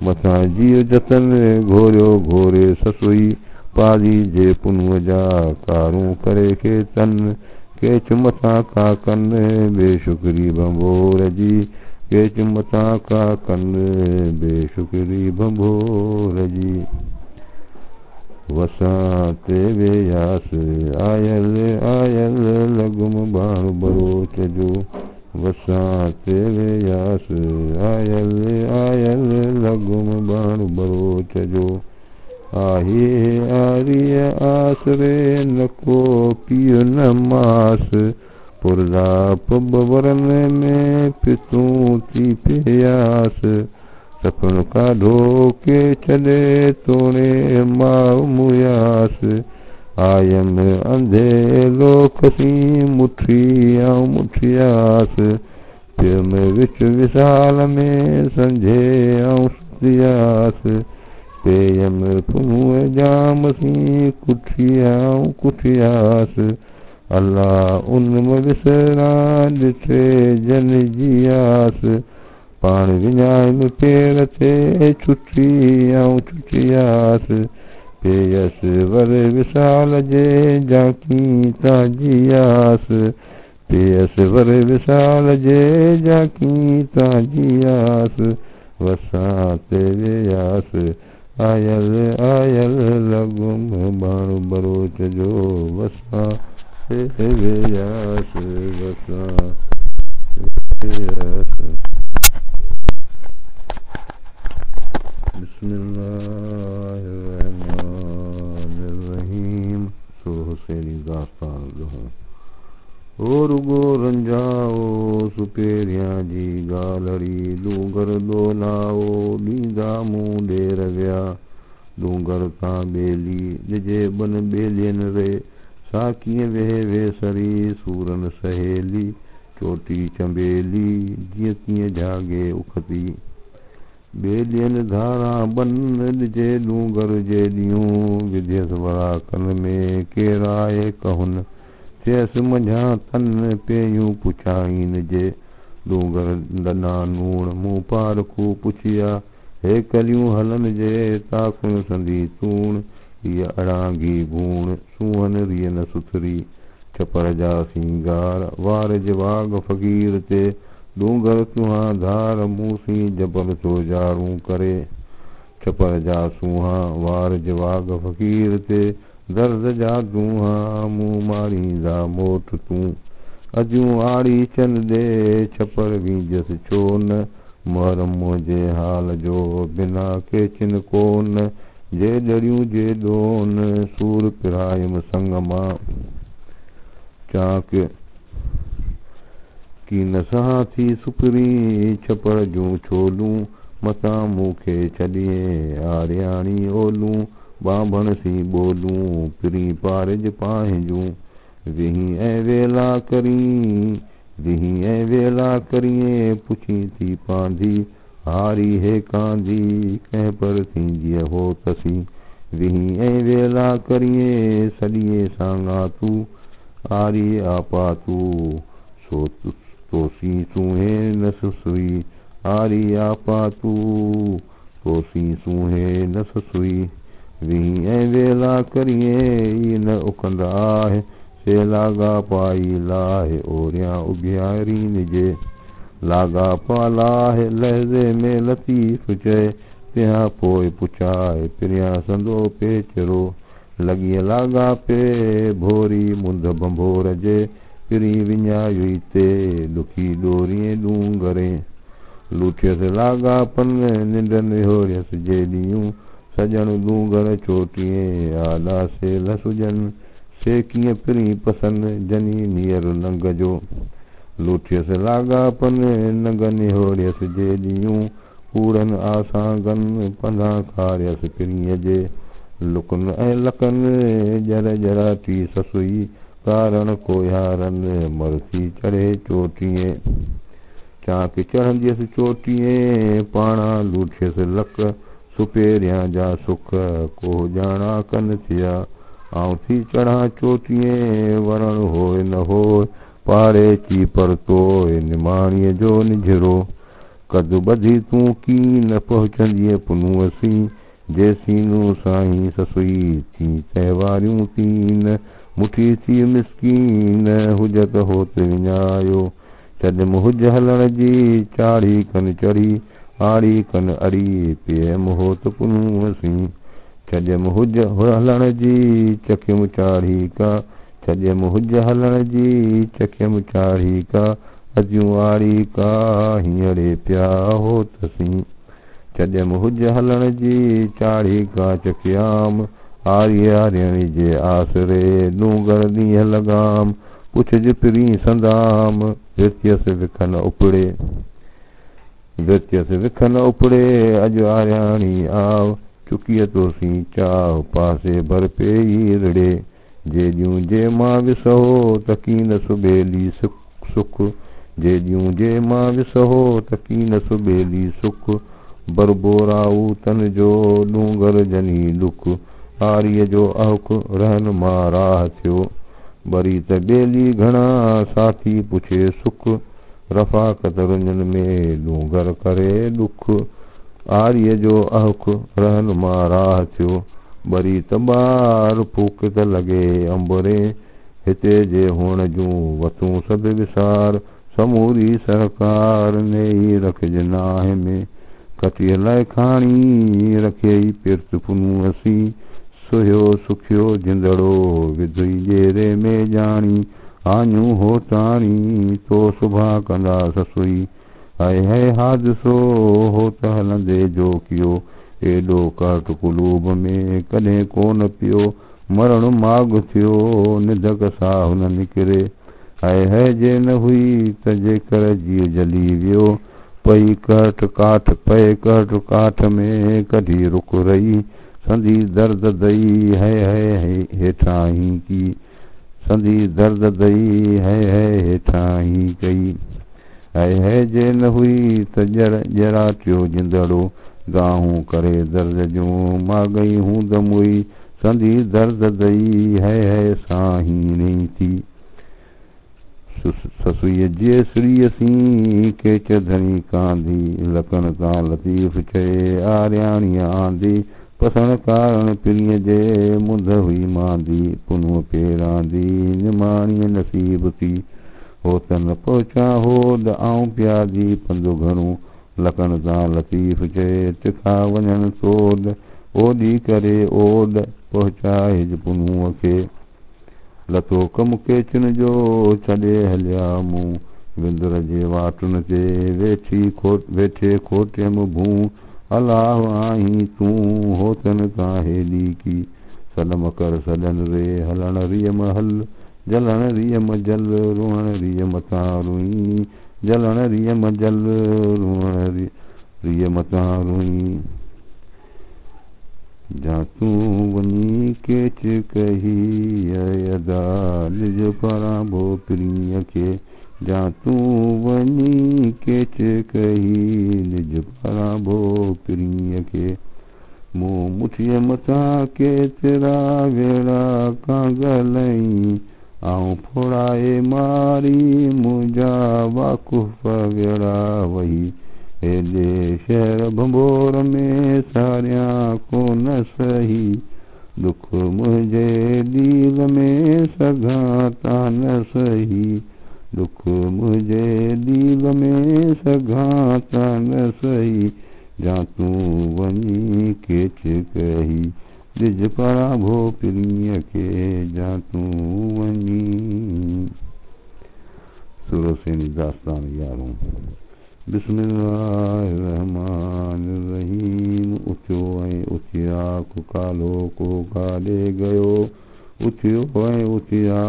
मथा जीव जतन घोरियो घोरे ससुई पाली जे पुनू जा कारू करे के तन। के चुमता का कन बेशुक्री भंभोर जी के चुमता का कन बेशुक्री भंभोर जी। वसाते व्यास आयल आयल लगुम बाणु बरोच जो। वसाते व्यास आयल आयल लगुम बाणु बरोच जो। आहे आर्य आसरे नको पिय न मास पुरदाप बवरन में पितू ती प्यास। सपन का ढोके चले तोड़े माँ मुयास। आयम अंधे लोक सी मुठिया मुठियास। फिर में विच विशाल में संझे औषधियास। पेयम पुनु जाम सी कुठिया कुठियास। अल्लाह उन्म विसरा दिठे जन जियास। पाण विञाइन पेर ते छुटिया छुटियास। पेयस वर विशाल जे जाकी ताजियास। पेयस वर विशाल जे जाकी ताजियास। वसाते व्यास आयल आयल लगुम बाणु बरोच जो। वसा व्यास वसा व्यास। बिस्मिल्लाहिर्रहमानिर्रहीम। सो हुसैनी दास्तान जो और गो रंजाओ सुपेरिया जी गालड़ी। डूंगर दोलाओ नींदा मुँह डेर गया। डूंगर ता बेली निजे बन बेलियन रे। साकीअ वेह वे सरी सूरन सहेली। चोटी चंबेली जीअं तीअं जागे उखती। बेलियन धारा बन निजे डूंगर जे ॾियूं। विधियस वराकन में केराए कहन। चयस मंझा तन पेयूं पुछाइन जे। डूंगर दना नूण मुँह पार को पुछिया। हे कलियूं हलन जे ताकुण संधी तूण। हीअ अड़ांगी भूण सूहन रियन सुथरी। छपर जा सिंगार वार जवाग फ़कीर ते। डूंगर तुहा धार मूसी जबल तो जारूं करे। छपर जा सूहा वार जवाग फ़कीर ते। दर्द जा दूहा मुँह मारींदा मोट तूं। अजूं आड़ी चन दे छपर वींजस चोन। मुहर्रम जे हाल जो बिना के चिन कोन। जे दड़ियूं जे दोन सूर पिरायम संग मां। चाक की नसहा थी सुपरी छपर जूं छोलूं। मता मूंखे छॾिए आरियाणी ओलूं। बांभण सी बोलूं पिरी पारज पाहिंजूं। विही ऐं वेला करी विही ऐं वेला करिए पुछी थी पांधी। हारी हे कांधी कंहिं पर थींदीअ हो तसी। विही ऐं वेला करिए सॾिए सांगा तू। आरी आपा तू सो तोसी सूहे न सुई। आरी आपा तू तोसी सूहे न सुई। विही ऐं वेला करिए ई न उखंद आहे। से लागा पाई लाहे ओरियां उघियारीन जे। लागा पा लाहे लहज़े में लतीफ़ चए। तिहां पोइ पुछाए पिरियां संदो पेचरो। लॻीअ लागा पे भोरी मुंद भंभोर जे। पिरी विञायुई ते ॾुखी ॾोरीअ डूंगरे। लूठियसि लाॻापन निंड निहोरियसि जे ॾींहं सॼण लूंगर चोटीअ आॾा सेल सुॼनि से कीअं पिरी पसंद जनी नीयर नंग जो लूठियसि लाॻापन नंग निहोरियसि जे ॾींहं कूड़नि आसांगनि पंधा खारियसि पिरीअ जे लुकनि ऐं लकनि जर जराटी ससुई कारण कोयारनि मरसी चढ़े चोटीअ चाक चढ़ंदियसि चोटीअ पाणा लूठियसि लक सुपेरियां जा सुख को ॼाणा कनि थिया आऊं थी चढ़ा चोटीअ वरण होए न होए पाड़े ची परतोए निमाणीअ जो निझरो कद ॿधी तूं की न पहुचंदीअ पुनूअसी जेसीनू साईं ससुई थी तहिवारियूं तीन मुठी थी मिसकीन हुजत होत विञायो छॾम हुज हलण जी चाढ़ी कन चढ़ी आड़ी कन अड़ी पियम होत पुनूअसी छॾम हुज हलण जी चखियम चाढ़ी का छॾम हुज हलण जी चखियम चाढ़ी का अजूं आड़ी का हींअरे पिया होतसी छॾम हुज हलण जी चाढ़ी का चखियाम आरी आरियणी जे आसरे डूंगर ॾींहं लॻाम पुछज पिरी संदाम विरतियसि विखन उपड़े अॼु आरियाणी आव चुकीअ तोसी चाव पासे भर पेई रिड़े जे ॾियूं जे मां विसहो त कीन सुबेली सुख जे ॾियूं जे मां विसहो त कीन सुबेली सुख बरबोराऊ तन जो डूंगर जनी डुख आरीअ जो अहुक रहन मां राह थियो वरी त ॿेली घणा साथी पुछे सुख रफ़ाकत रुञनि में डूंगर करे डुख आरीअ जो अहुक रहन मां राह थियो वरी त ॿार फूक त लॻे अंबरे हिते जे हुअण जूं वतूं सभु विसार समूरी सरकार नेई रखज नाहे में कटीअ लाइ खाणी रखियई पिर्त पुनूअसी सुहियो सुखियो जिंदड़ो विधुई ॼेरे में ॼाणी आनियूं होताणी तो सुभा कंदा ससुई हाय हाय हादिसो हो त हलंदे जो कियो एॾो काट कुलूब में कॾहिं कोन पियो मरण माग थियो निधक साह न निकिरे हाय हाय जे न हुई त जेकर जीअ जली वियो पई कट काठ में कढी रुक रही संधी दर्द दई है हेठां ही की संधी दर्द दई है हेठां ही कई है जे न हुई त जराटियो जिंदड़ो गाहूं करे दर्द जूं मां गई हूं दमुई संधी दर्द दई है साही नहीं थी ससुईअ जे श्रीअ सी केच धणी कांधी लकन तां लतीफ़ चए आरियाणीअ आंदी पसण कारण पिरीअ जे मुंद हुई मांदी पुनूअ पेरांदी निमाणीअ नसीब थी हो त न पहुचा होद आऊं प्यादी पंधु घणो लकन तां लतीफ़ चए तिखा वञनि सोड ओॾी करे ओड पहुचाए पुनूअ खे लथो कम केचन जो छॾे हलिया मूं विंदुर जे वाटुनि ते वेठे खोटियम भूं अलाह आहीं तूं होतन तां हेॾी की सॾम कर सॾन रे हलण रियम हल जलण रियम जल रुअण रियम तां रुई जलण रियम जल रुअण रियम तां रुई जा तूं वञी केच कही अदा निज पराबो पिरीअ खे जा तूं वञी केच कही निज पराबो पिरीअ खे मूं मुठीअ मथां केतिरा वेड़ा कांगलई आऊं फोड़ाए मारी मुंहिंजा वाकुफ़ वेड़ा वही हेॾे शहर भंबोर में सारियां कोन सही दुख मुंहिंजे दिल में सघां था न सही दुख मुंहिंजे दिल में सघां था न सही जा तूं वञी केच कही निज पराबो पिरीअ खे जा तूं वञी सुरसेनी दास्तान 11 बिस्मिल्लाहिर्रहमानिर्रहीम। उथियो ऐं उथिया कालो को काॾे गयो, उथियो ऐं उथिया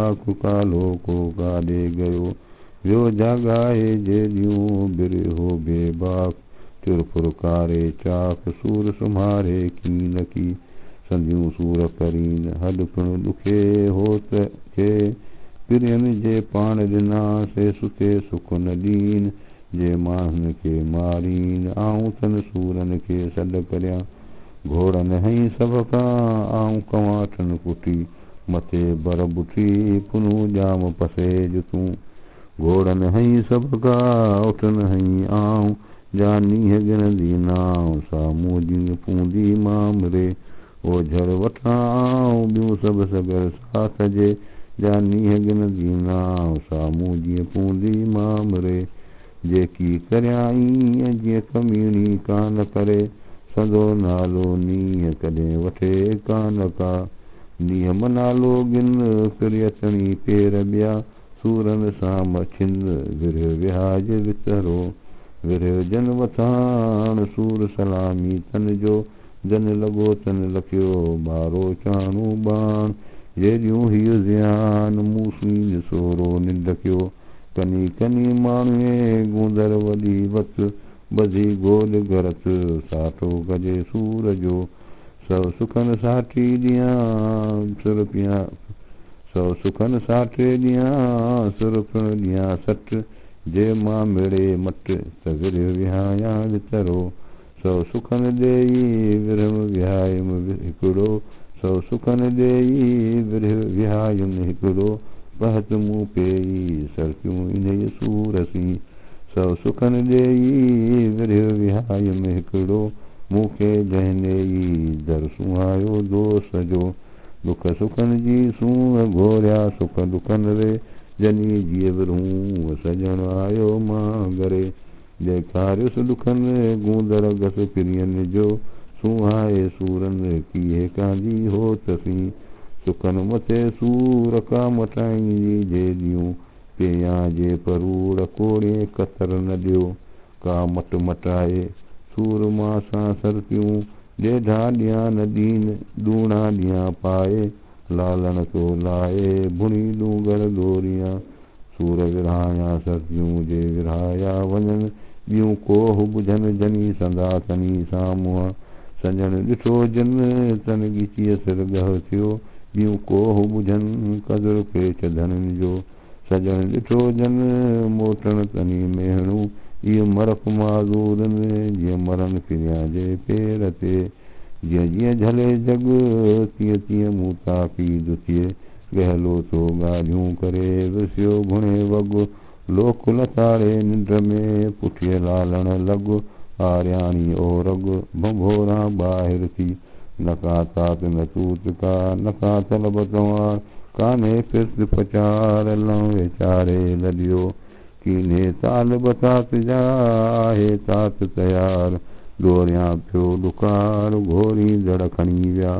कालो को काॾे गयो, वियो जाॻाए जे ॾियूं बिरहो बेबाक, तुर फुरकारे चाक सूर सुम्हारे कीन की, संधियूं सूर करीन हॾ पिणु ॾुखे होत खे, पिरियनि जे पाण ॾिना से सुते सुख न ॾीन, जे माण्हुनि खे मारीन आऊं तन सूरनि खे सॾ करियां, घोड़नि हई सभ खां आऊं कवाटनि कुटी, मथे बर बुठी पुनू ॼाम पसेज तूं, घोड़नि हई सभ खां उठनि हई आऊं, जा नीह गिरंदी नाव साम्हूं जीअं पूंदी मामरे, ओ झड़ वठां आऊं ॿियूं सभु सगर साथ जे, जा नीह गिरंदी नाव साम्हूं जीअं पूंदी मामरे, जेकी करियां ईअं जीअं कमीणी कान करे, सदो नालो नीह कॾहिं वठे कान का, नीह मनालो गिन फिर अचणी पेर ॿिया, सूरनि सां मछिंद विरह विहाज वितरो, विरह जन वथाण सूर सलामी तन जो, जन लॻो तन लखियो ॿारो चाणू बाण, जेड़ियूं हीअ ज़ियान मूसीन सोरो निंड कयो, कनी कनी माण्हूअ गूंदर वॾी वत, ॿधी गोल गरत साठो कजे सूर जो, सौ सुखनि साठी ॾियां सुर पिया, सौ सुखनि साठे ॾियां सुर पिणु ॾियां सठ, जे मां मिड़े मट त विरह विहायां वितरो, सौ सुखनि ॾेई विरह विहायुम हिकिड़ो, सौ सुखनि ॾेई विरह विहायुम हिकिड़ो, पहत मूं पेई सरकियूं इन सूर सी, सौ सुखनि ॾेई विरह विहायुम हिकिड़ो, मूंखे जंहिं दर सुहायो दोस्त जो, दुख सुखनि जी सूंहं घोरिया सुख दुखनि रे, जनी जीअ विरहूं सजण आयो मां घरे, ॾेखारियुसि ॾुखनि गूंदर घस पिरियनि जो, सुहाए सूरनि कीअं कांदी होतसी, सुखनि मथे सूर का मटाईंदी जे ॾियूं, पेयां जे परूड़ कोड़े कतर न ॾियो, का मट मटाए सूर मां सां सरकियूं, ॾेढा ॾियां न ॾीन ॾूणा ॾियां पाए, लालण तो लाए भुणी डूंगर दोरियां, सूर विरहायां सरकियूं जे विरहाया वञनि, ॿियूं कोह बुझनि जनी संदा तनी साम्हूं, सजण ॾिठो जन तन ॻीचीअ सिर ॻह थियो, ॿियूं कोह बुझनि कदुर पेच धननि जो, सजण ॾिठो जन मोटण तनी मेहणूं, इहो मरफ माज़ूरनि जीअं मरनि फिरियां जे पेर ते, जीअं जीअं झले जग तीअं तीअं मूं ताक़ीद थिए, गहलो तो ॻाल्हियूं करे विसियो घुणे वॻ, लोक लताड़े निंड में पुठीअ लालण लॻ, आरियाणी ओरग भंभोरा ॿाहिरि थी, नका तात न तूत का नका तलब तवार, कान्हे फिर्त पचार लव वेचारे लॾियो, कीन्हे ताल बतात जा आहे तात तयार, ॾोरियां पियो ॾुकार घोरी दड़ खणी विया,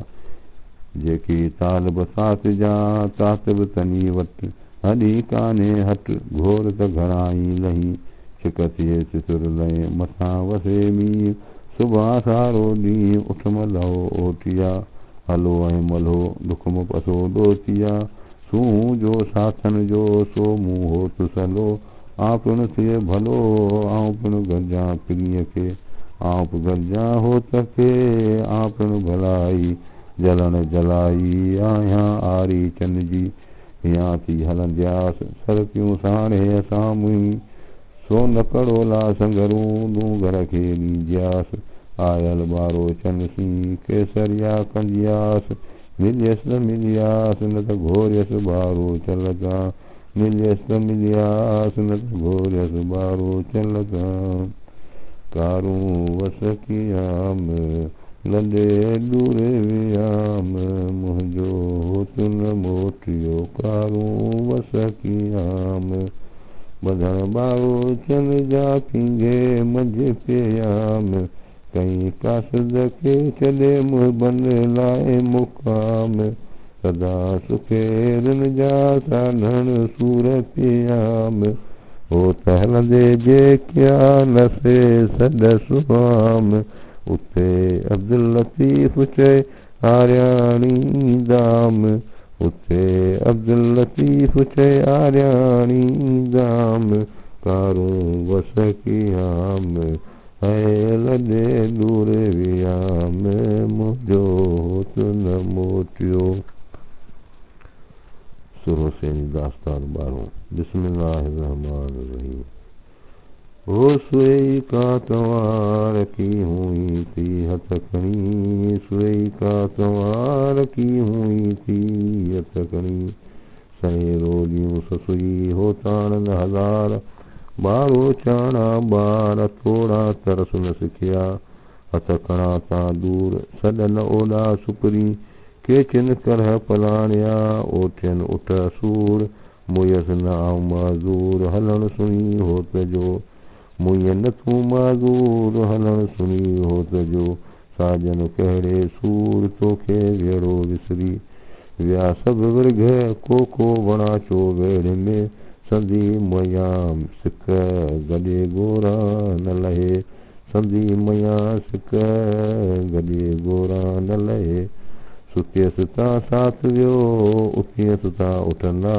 जेकी ताल बतात जा तात बि तनी वटि, हॾी कान्हे हट घोर त घणाई लही, छिक थिए चितुर लहे मथां वसे मींहुं, सुभां सारो ॾींहुं उठ मल्हो ओटिया, हलो ऐं मल्हो दुख में पसो ॾोतिया, सूंहं जो साथन जो सो मूं होत सलो, आउं पिणु थिए भलो आउं पिणु गरजां पिरीअ खे, आउं बि गरजां होत खे आउं पिणु भलाई, जलण जलाई आहियां आरी चन जी, हियां थी हलंदियास सरकियूं साणे असां मुई, सो न कड़ोला संगरूं डूंगर खे ॾींदियास, आयल ॿारो चन सी केसरिया कंदियास, मिलियसि त मिलियास न त घोरियसि ॿारो चलता, मिलियसि त मिलियास न त घोरियसि ॿारो चलता, कारूं वस कियाम लॾे ॾूरे वियाम, मुंहिंजो होत न मोटियो कारूं वस कियाम, ॿधण ॿारो चन जा पींघे मंझि पियाम, कई कासद खे छॾे मुहिबन लाइ मुक़ाम, सदा सुखेरन जा साधण सूर पियाम, हो त हलंदे जे क्या नसे सॾ सुहाम उते अब्दुल लतीफ़ चए आर्याणी दाम उते अब्दुल लतीफ़ चए आर्याणी दाम कारूं वस कियाम है लॾे दूर वियाम मुंहिंजो होत न मोटियो। सुरो सेनी दास्तान 12 बिस्मिल्लाहिर्रहमानिर्रहीम। हो सुई का तवार की हुई थी हथ खणी सुई का तवार की हुई थी हथ खणी सही रोलियूं ससुई हो ताण हज़ार बारो चाणा बार थोड़ा तरस न सिखिया हथ खणा ता दूर सॾ न ओॾा सुपरी केचन करह पलाणिया ओठियन उठ सूर मुयस न आऊं माज़ूर हलण सुनी होत जो मुय न तूं माज़ूर हलण सुनी होत जो साजन कहिड़े सूर तोखे वेड़ो विसरी विया सभु विर्घ को वणा चो वेड़ में संधी मयाम सिक गॾे गोरा न लहे संधी मया सिक गॾे गोरा न लहे सुतियसि ता साथ वियो उथियसि ता उठंदा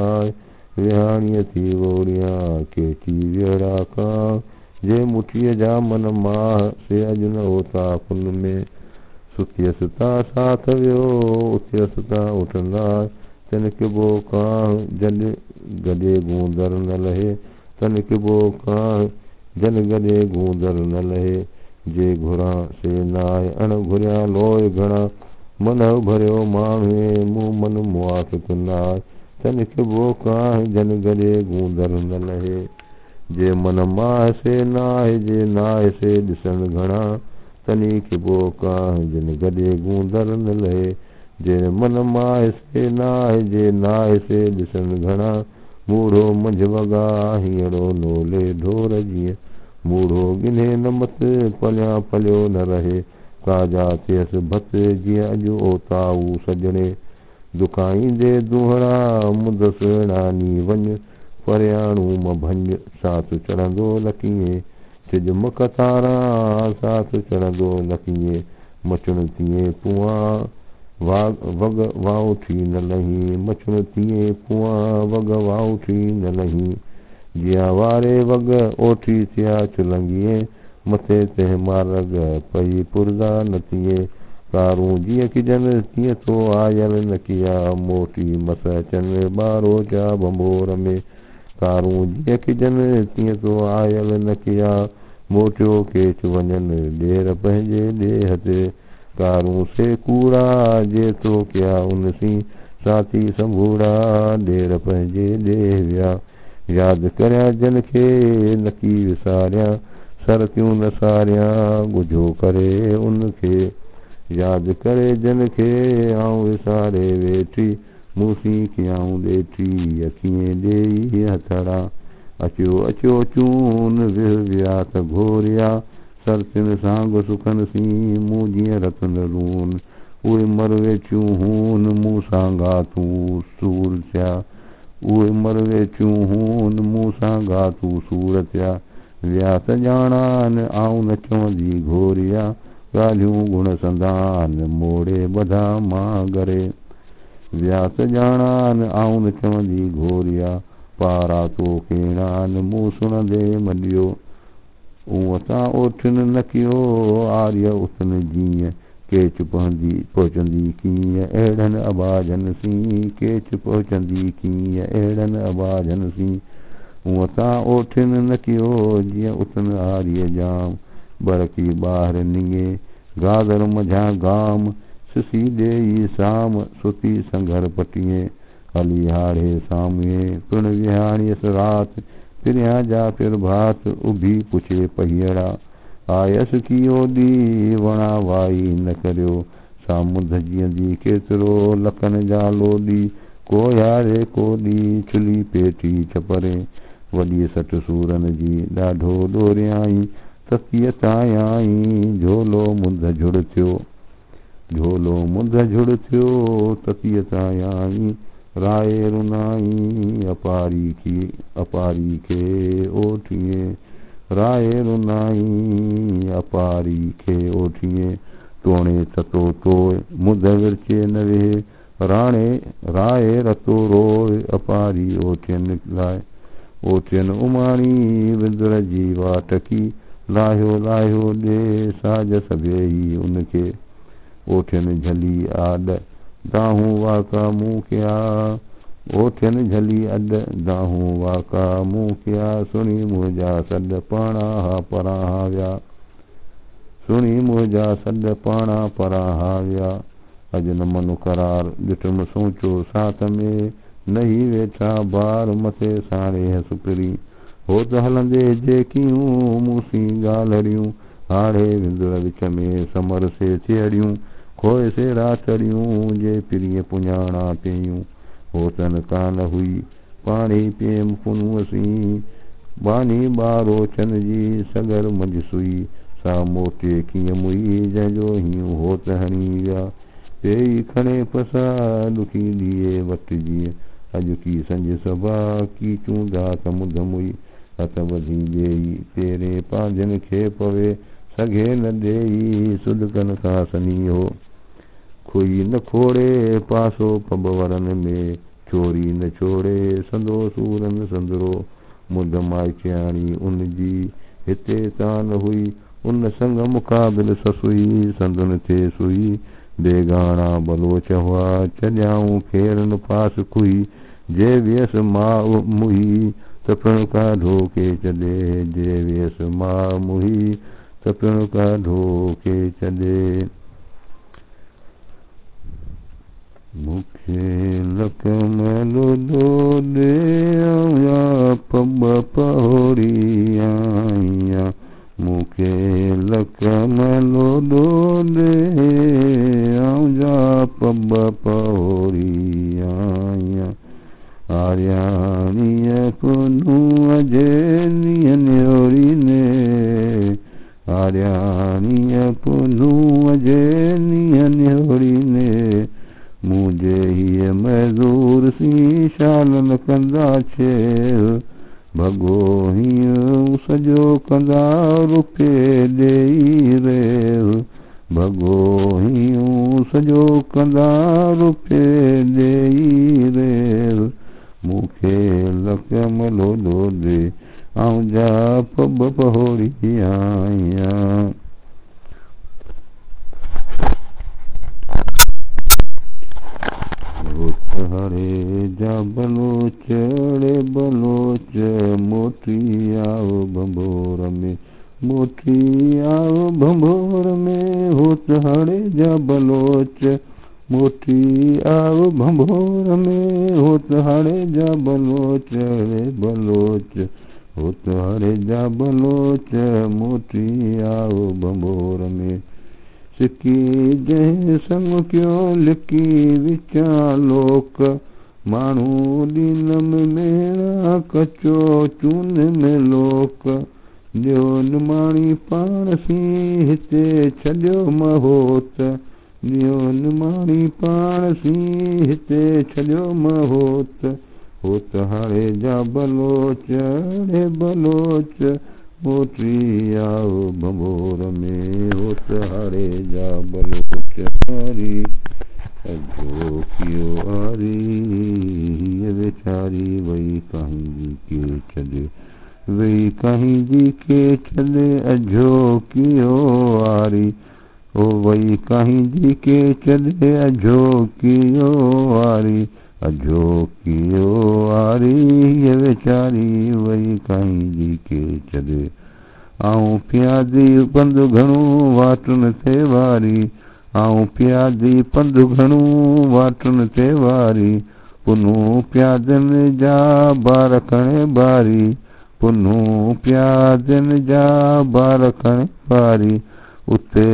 विहाणीअ थी वोड़िया केची विहड़ा खां जे मुठीअ जा मन माह से अॼु न होता कुन में सुतियसि ता साथ वियो उथियसि ता उठंदा तन किबो कां जन गॾे गूंदर न लहे तन किबो कां जन गॾे गूंदर न लहे जे घुरां से नाए अण घुरिया लोए घणा मन भरियो माण्हूअ मूं मन मुआफ़िक़ नाए तन किबो कां जन गॾे गूंदर न लहे जे मन माह से नाहे जे नाहे से ॾिसण घणा तनी किबो कां जन गॾे गूंदर न लहे जे मन माह से नाहे जे नाहे से ॾिसण घणा मूढ़ो मंझ वॻा हींअरो नोले ढोर जीअं मूढ़ो गिन्हे न मत पलिया पलियो न रहे काजा थियसि भत जीअं अॼु ओताऊ सजणे दुखाईंदे दुहड़ा मुदसि रानी वञ परियाणू म भंज साथ चढ़ंदो लकीअं सिज मुख तारा साथ चढ़ंदो लकीअं मचुण तीअं पुआ वग वाउठी न लही मचुण तीअं पुआ वग वाउठी न लही जिया वारे वग ओठी थिया चुलंगीअ मथे ते मारग पई पुरदा न थिए कारूं जीअं किजन तीअं तो आयल न किया मोटी मस अचनि ॿारो जा बंबोर में कारूं जीअं किजन तीअं तो आयल न किया मोटियो केच वञनि ॾेर पंहिंजे ॾेह ते कारूं से कूड़ा जे तो कया उन सी साथी संभूड़ा ॾेर पंहिंजे ॾेह विया यादि करियां जन खे नकी विसारियां सरतियूं न सारियां ॻुझो करे उनखे यादि करे जन खे आऊं विसारे वेठी मूंसी खियाऊं ॾेठी अखियूं ॾेई हथड़ा अचो अचो चून विह विया त घोरिया सरतियुनि सां सुखनि सी मूं जीअं रतन रून उहे मर वेठियूं हून मूं सां घातूं सूर थिया उहे मर वेठियूं हून मूं सां घातूं सूर थिया विया त ॼाणान आऊं न चवंदी घोरिया ॻाल्हियूं गुण संदान मोड़े ॿधा मां घरे विया त ॼाणान आऊं न चवंदी घोरिया पारा तो केणान मूं सुणंदे मॾियो उहो तां ओठिन न कयो आर्य उथन जीअं केच पहुचंदी कीअं अहिड़नि आबाजनि सी केच पहुचंदी कीअं अहिड़नि आबाजनि सी उहो तां ओठिन न कयो जीअं उथन आर्य जाम बरकी ॿाहिरि निङे गादर मझां गाम सिसी ॾेई साम सुती संघर पटीअ हली हाड़े सामूं पिण विहाणीअस राति पिरियां जा पिर भात उभी पुछे पहियड़ा आयसि की ओॾी वणा वाई न करियो साम्हूं धजींदी केतिरो लखनि जा लोॾी को यारे कोॾी चुली पेटी छपरे वॾी सठ सूरनि जी ॾाढो ॾोरियाई ततीअ तायाई झोलो मुंद झुड़ थियो झोलो मुंद झुड़ थियो ततीअ तायाई राय रुनाई अपारी खे ओठिए राय रुनाई अपारी खे ओठिए तोणे ततो तोय मुद विरचे न वेहे राणे राय रतो रोय अपारी ओठियन लाइ ओठियन उमाणी विंदुर जी वाटकी लाहियो लाहियो ॾे साज सभेई उनखे ओठियन झली आॾ दाहूं वाका मूं कया ओठियन झली अॾ दाहूं वाका मूं कया सुणी मुंहिंजा सॾ पाणा परां विया सुणी मुंहिंजा सॾ पाणा परां विया अॼु न मनु करार ॾिठुमि सोचो साथ में नही वेठा बार मथे साणे हसपिरी हो त हलंदे जेकियूं मूंसी ॻाल्हिड़ियूं हाड़े विंदुर विच में समर से थियड़ियूं खोए से रातड़ियूं जे पिरीअ पुञाणा पियूं हो तन कान हुई पाणी प्रेम पुनूअसीं बानी ॿारो चन जी सगर मंझ सुई सा मोटे कीअं मुई जंहिंजो हीअं हो त हणी विया पेई खणे पसा ॾुखी ॾीए वटि जीअं अॼु की संज सभा की चूंदा त मुद मुई हथ वधी ॾेई तेरे पंहिंजनि खे पवे सघे न ॾेई सुॾकनि खां सनी हो खुई न खोड़े पासो पब वरनि में चोरी न छोड़े संदो सूरन संदरो मुद माइचाणी उन जी हिते तान हुई उन संग मुक़ाबिल ससुई संदन थे सुई बेगाणा बलोच हुआ चॼाऊं खेरन पास खुई जे वियस मां मुही त पिण का ढोके छॾे जे वियस मां मुही त पिण का ढोके छॾे मूंखे लकमलो ॾोॾे या पब पहोड़ी आईं मूंखे लकमलो ॾोॾे जा पब पहोड़ी आईं आर्याणीअ पुनूअ जे नीअ न्योरी ने आर्याणीअ पुनूअ जे नीअ न्योरी ने मुझे हीअ मज़दूर सी शालन कंदा छे भॻो हीअं सॼो कंदा रुपे ॾेई रे भॻो हीअं सॼो कंदा रुपे ॾेई रे मूंखे लकमलो ॾोॾे जा पब पहोड़ी आईं हरे जा बलोच रे बलोच मोटी आओ भंभोर में मोटी आओ भंभोर में होत हरे जा बलोच मोटी आओ भंभोर में होत हरे जा बलोच रे बलोच होत हरे जा बलोच मोटी आओ भंभोर में सिकी जंहिं संग क्यों लिकी विचां लोक माण्हू ॾीनम मेरा कचो चून में लोक ॾियो निमाणी पाण सी हिते छॾियो महोत ॾियो निमाणी पाण सी हिते छॾियो महोत होत हाणे जा बलोच रे बलोच मोटी आओ भंभोर में होत हारे जा बलोच हारी अजो कियो आरी वेचारी वही कहीं जी के छॾे वही कहीं जी के छॾे अजो कियो आरी ओ वही कहीं जी के छॾे अजो कियो आरी अजो कियो आरी वेचारी वही कहीं जी के छॾे आऊं पियादी पंधु घणो वाटुनि ते वारी आऊं पियादी पंधु घणो वाटुनि ते वारी पुनू पियादनि जा बार खणे बारी पुनू पियादनि जा बार खणे बारी उते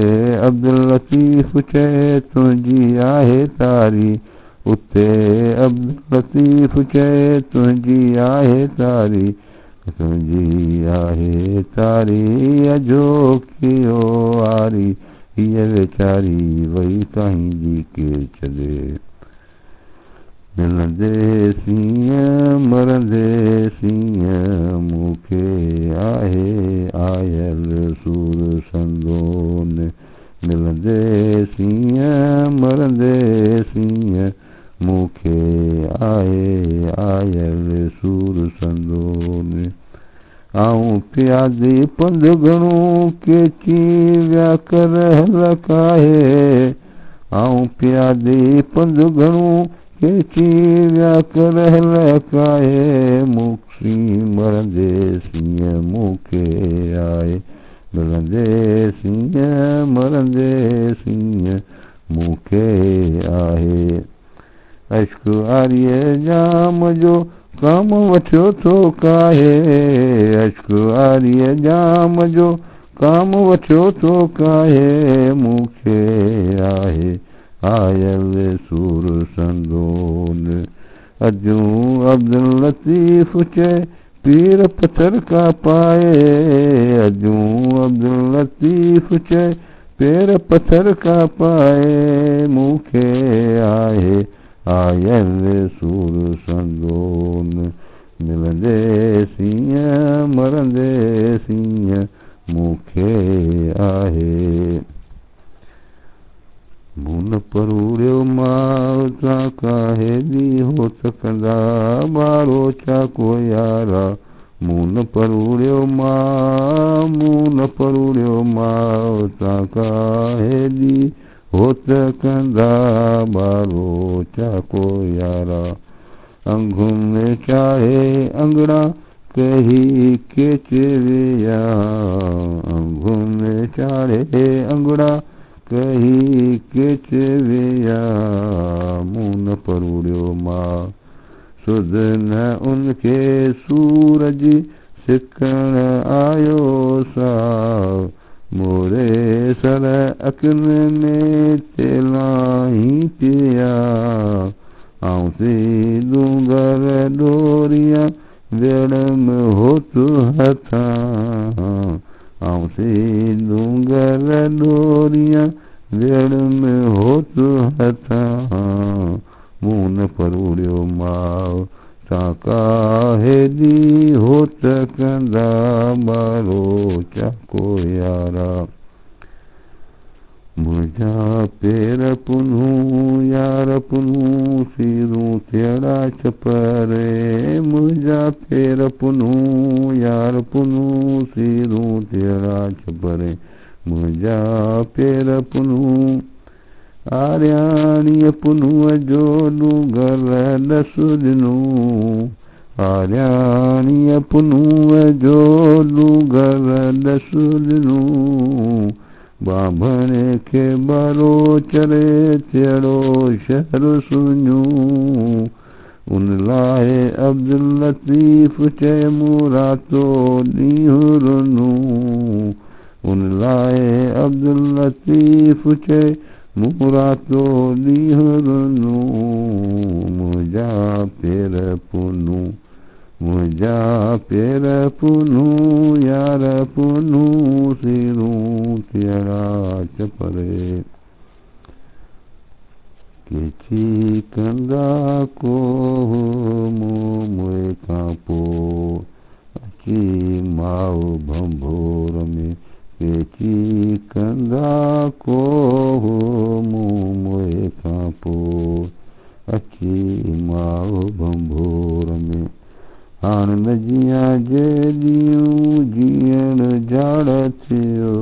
अब्दुल लतीफ़ चए तुंहिंजी आहे तारी उते अब्दुल लतीफ़ चए तुंहिंजी आहे तारी तुंहिंजी आहे तारी अजो कियो आरी हीअ वेचारी वही कहीं जी के छॾे मिलंदे सीअं मरंदे सीअं मूंखे आहे आयल सूर संदोन मिलंदे सीअं मरंदे सीअं मूंखे आहे आयल सूर संदोन आऊं प्यादी पंध घणो केची विया कर हलकाए आऊं प्यादी पंध घणो केची विया कर हलकाए मुक्सी मरंदे सीअं मूंखे आहे मिलंदे सीअं मरंदे सीअं मूंखे आहे अश्क आर्य जाम जो कम वठियो थो काहे अश्क आर्य जाम जो कम वठियो थो काहे मूंखे आहे आयल सूर संदोन अजूं अब्दुल लतीफ़ चए पीर पत्थर का पाए अजूं अब्दुल लतीफ़ चए पैर पत्थर का पाए मूंखे आहे आयल सूर संदोन मिलंदे सीअं मरंदे सीअं मूंखे आहे मुन परूरियो मां सां काहे दी हो सकंदा ॿारो छा को यारा मुन परूरियो मां सां काहे दी हो सकंदा ॿारो छा को यारा अंगुनि में चाहे अंगड़ा कही केच विया अंगुनि में चाहे अंगड़ा कही केच विया मुन परूरियो मां सुध न उनखे सूरज सिकण आयो सा मोरे सर अखियुनि में तेलाही पिया आऊं सीधूं घर डोरियां वेड़ में होत हथां आऊं सीधूं घर डोरियां वेड़ में होत हथां मुन परूरियो मां सां काहे दी होत कंदा ॿारो चाको यारा मुंहिंजा पेर पुनूं यार पुनूं सीरूं थियड़ा छपरे मुंहिंजा पेर पुनूं यार पुनूं सीरूं थियड़ा छपरे मुंहिंजा पेर पुनूं आर्याणीअ पुनूअ जो डूंगर ॾस ॾिनूं आर्याणीअ पुनूअ जो डूंगर ॾस ॾिनूं बाभणे खे बारो चरे थियड़ो शहर सुञूं उन लाइ अब्दुल लतीफ़ चए मूं रातो ॾींहुं रुनूं उन लाइ अब्दुल लतीफ़ चए मूं रातो ॾींहुं रुनूं मुंहिंजा पेर पुनूं मुंहिंजा पेर पुनूं यार पुनूं सीरूं थियड़ा छपरे केची कंदा को मूं मुए खां पोइ अची माउ भंभोर में केची कंदा को मूं मुए खां पोइ अची माउ भंभोर में हाण न जीअं जे ॾींहुं जीअण झाड़ थियो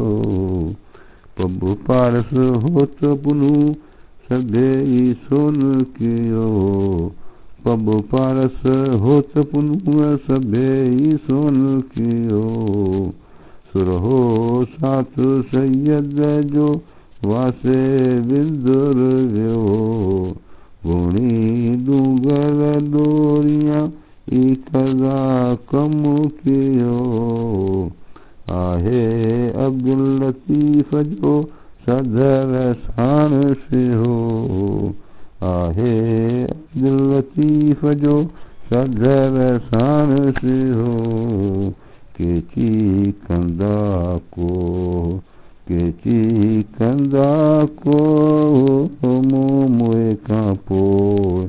पब पारस होत पुनूं सभेई सोन कयो पब पारस होत पुनूं सभेई सोन कयो सुरहो साथ सैयद जो वासे विंदुर वियो घुणी डूंगर डोरियां इकदा कम कयो आहे अब्दुल लतीफ़ जो सदर साण सिहो आहे अब्दुल लतीफ़ जो सदर साण सिहो केची कंदा को केची कंदा को मूं मुए खां पोइ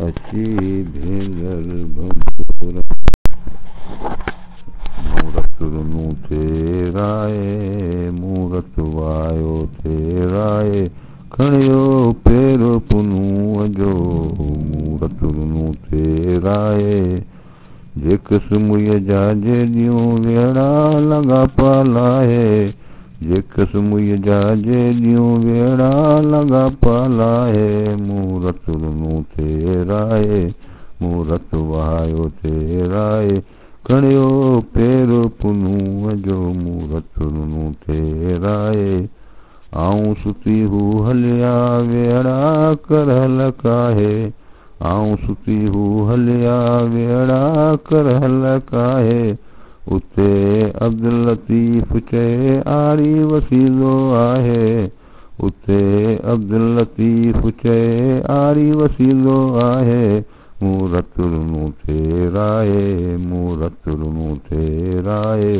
अची भेंगर भंगूर मूरत रुनू तेराए मूरत वायो तेराए खणियो पेर पुनूअ जो मूरत रुनू तेराए जेकस मुय जा जेॾियूं वेड़ा लॻा पालाए जेकस मुय जा जेॾियूं वेड़ा लॻा पालाए मूरत रुनू तेराए मूरत वायो तेराए खणियो पेर पुनूअ जो मूरत रुनू तेराए आऊं सुती हू हलिया वेड़ा करहल काहे आऊं सुती हू हलिया वेड़ा करहल काहे उते अब्दुल लतीफ़ चए आरी वसीलो आहे उते अब्दुल लतीफ़ चए आरी वसीलो आहे मूरत रुनू तेराए मूरत रुनू तेराए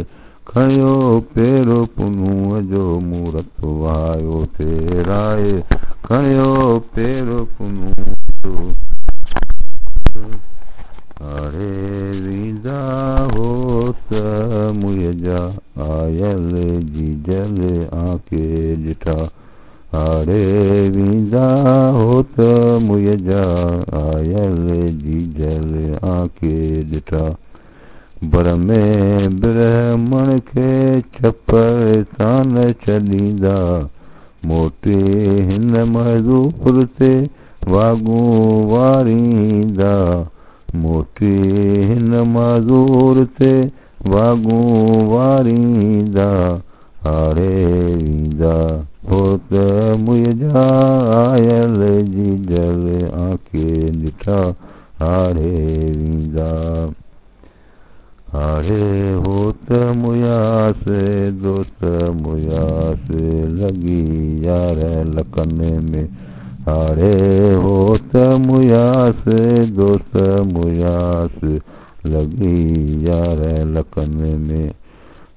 खणियो पेर पुनूअ जो मूरत वायो तेराए खणियो पेर पुनूअ जो हाणे वींदा हो त मुंहिंजा जा आयल जी जल आंखे ॾिठा हाणे वींदा हो त मुंहिंजा जा आयल जी जल आंखे ॾिठा बर में ब्रह्मण खे छपर तान छॾींदा मोटी हिन मज़ूर ते वाॻूं वारींदा मोटी हिन मज़ूर ते वाॻूं वारींदा हाणे वींदा हो त मुंहिंजा आयल जी जल आंखे ॾिठा हाणे वींदा हाणे हो त मुयास दोस्त मुयास लॻी यार लकन में हाणे हो त मुयास दोस्त मुयास लॻी यार लकन में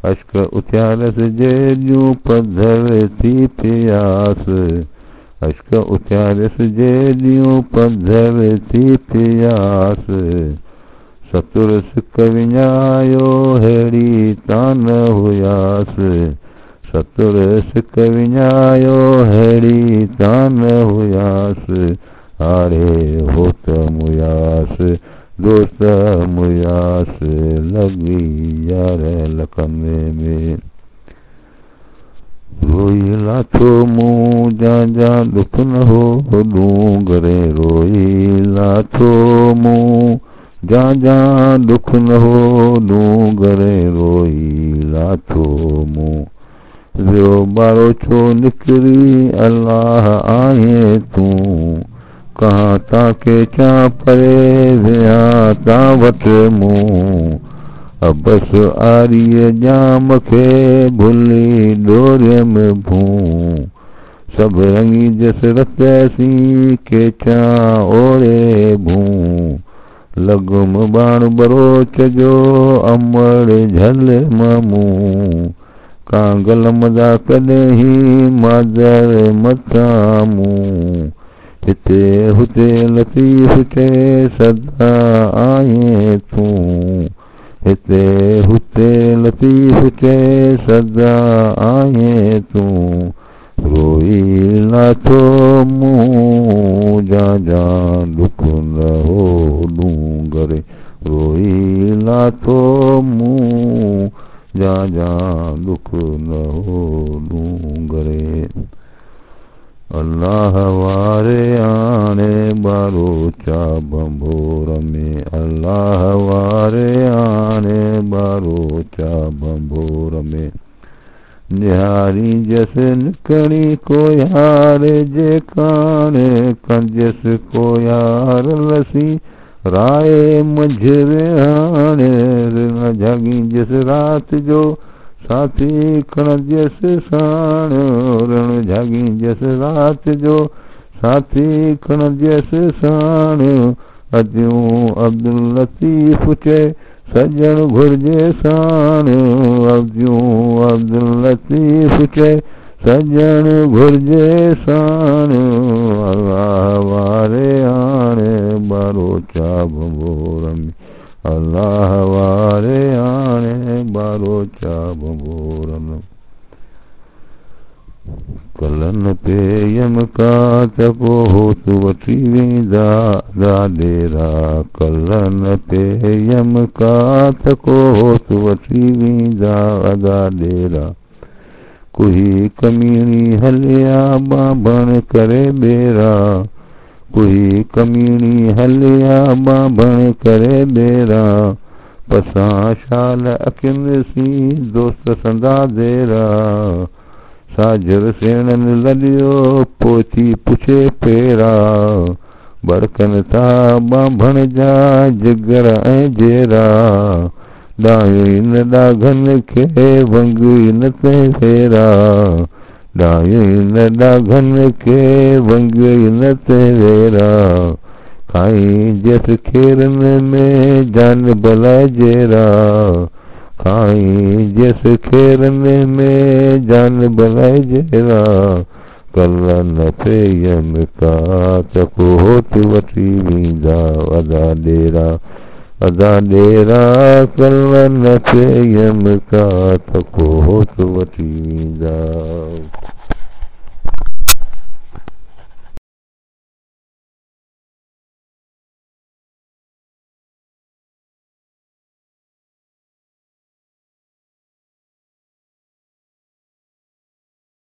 अश्क उथियारस जेॾियूं पधर थी पियास अश्क उथियारस जेॾियूं पधर थी पियास सतुर सिक विञायो अहिड़ी तान हुयास सतुर सिक विञायो अहिड़ी तान हुयास हाणे हो त मुयास दोस्त मुयास लॻी यार लकन में रोई लाथो मूं जा दुख न हो डूंगरे रोई लाथो मूं जा दुख न हो डूंगरे रोई लाथो मूं वियो बारो छो निकिरी अल्लाह आहे तूं कहाँ ताके चा परे विया ता वटि मूं अबस आरीअ जाम खे भुली डोरिय में भूं सभु रंगी जस रतसी के चा ओड़े भूं लॻुम बाण बरोच जो अमड़ झल मामूं कांगल मदा कॾहिं मादर मथामूं हिते हुते लतीफ़ चए सदा आहीं तूं हिते हुते लतीफ़ चए सदा आहीं तूं रोई लाथो मूं जा दुख न हो डूंगरे रोई लाथो मूं जा दुख न हो डूंगरे अल्लाह वारे आणे बारो चा बंबोर में अल्लाह वारे आणे बारो चा बंबोर में निहारी जस निकड़ी को यार जे काने कंजस को यार लसी राय मंझरे हाणे न जागी जस रात जो साथी खणजस साण रण जागी जस रात जो साथी खणजस साण अदियूं अब्दुल लतीफ़ चए सजण घुर्जे साण अदियूं अब्दुल लतीफ़ चए सजण घुर्जे साण अल्लाह वारे आणे बारोचा भंबोर में अल्लाह वारे आणे बारोचा भंबोर में कलन पे यमका त पोइ वठी वेंदा डेरा कलन पे यमका त पोइ वठी वेंदा डेरा कोई कमीणी हलिया बाभण करे बेरा कोई कमीणी हलिया बाभण करे बेरा पसां शाल अखियुनि सी दोस्त संदा देरा साजर सेणन लॾियो पोची पुछे पेरा बड़कन था बाभण जा जिगर ऐं जेरा डायूं न डाघन खे वंग न ते फेरा डायूं न डाघन खे वंग न ते फेरा खाई जस खेरन में जान भला जेरा खाई जस खेरन में जान भला जेरा कलन पे यमका त पोइ वठी वेंदा अदा डेरा कलन पे यमका त पोइ वठी वेंदा।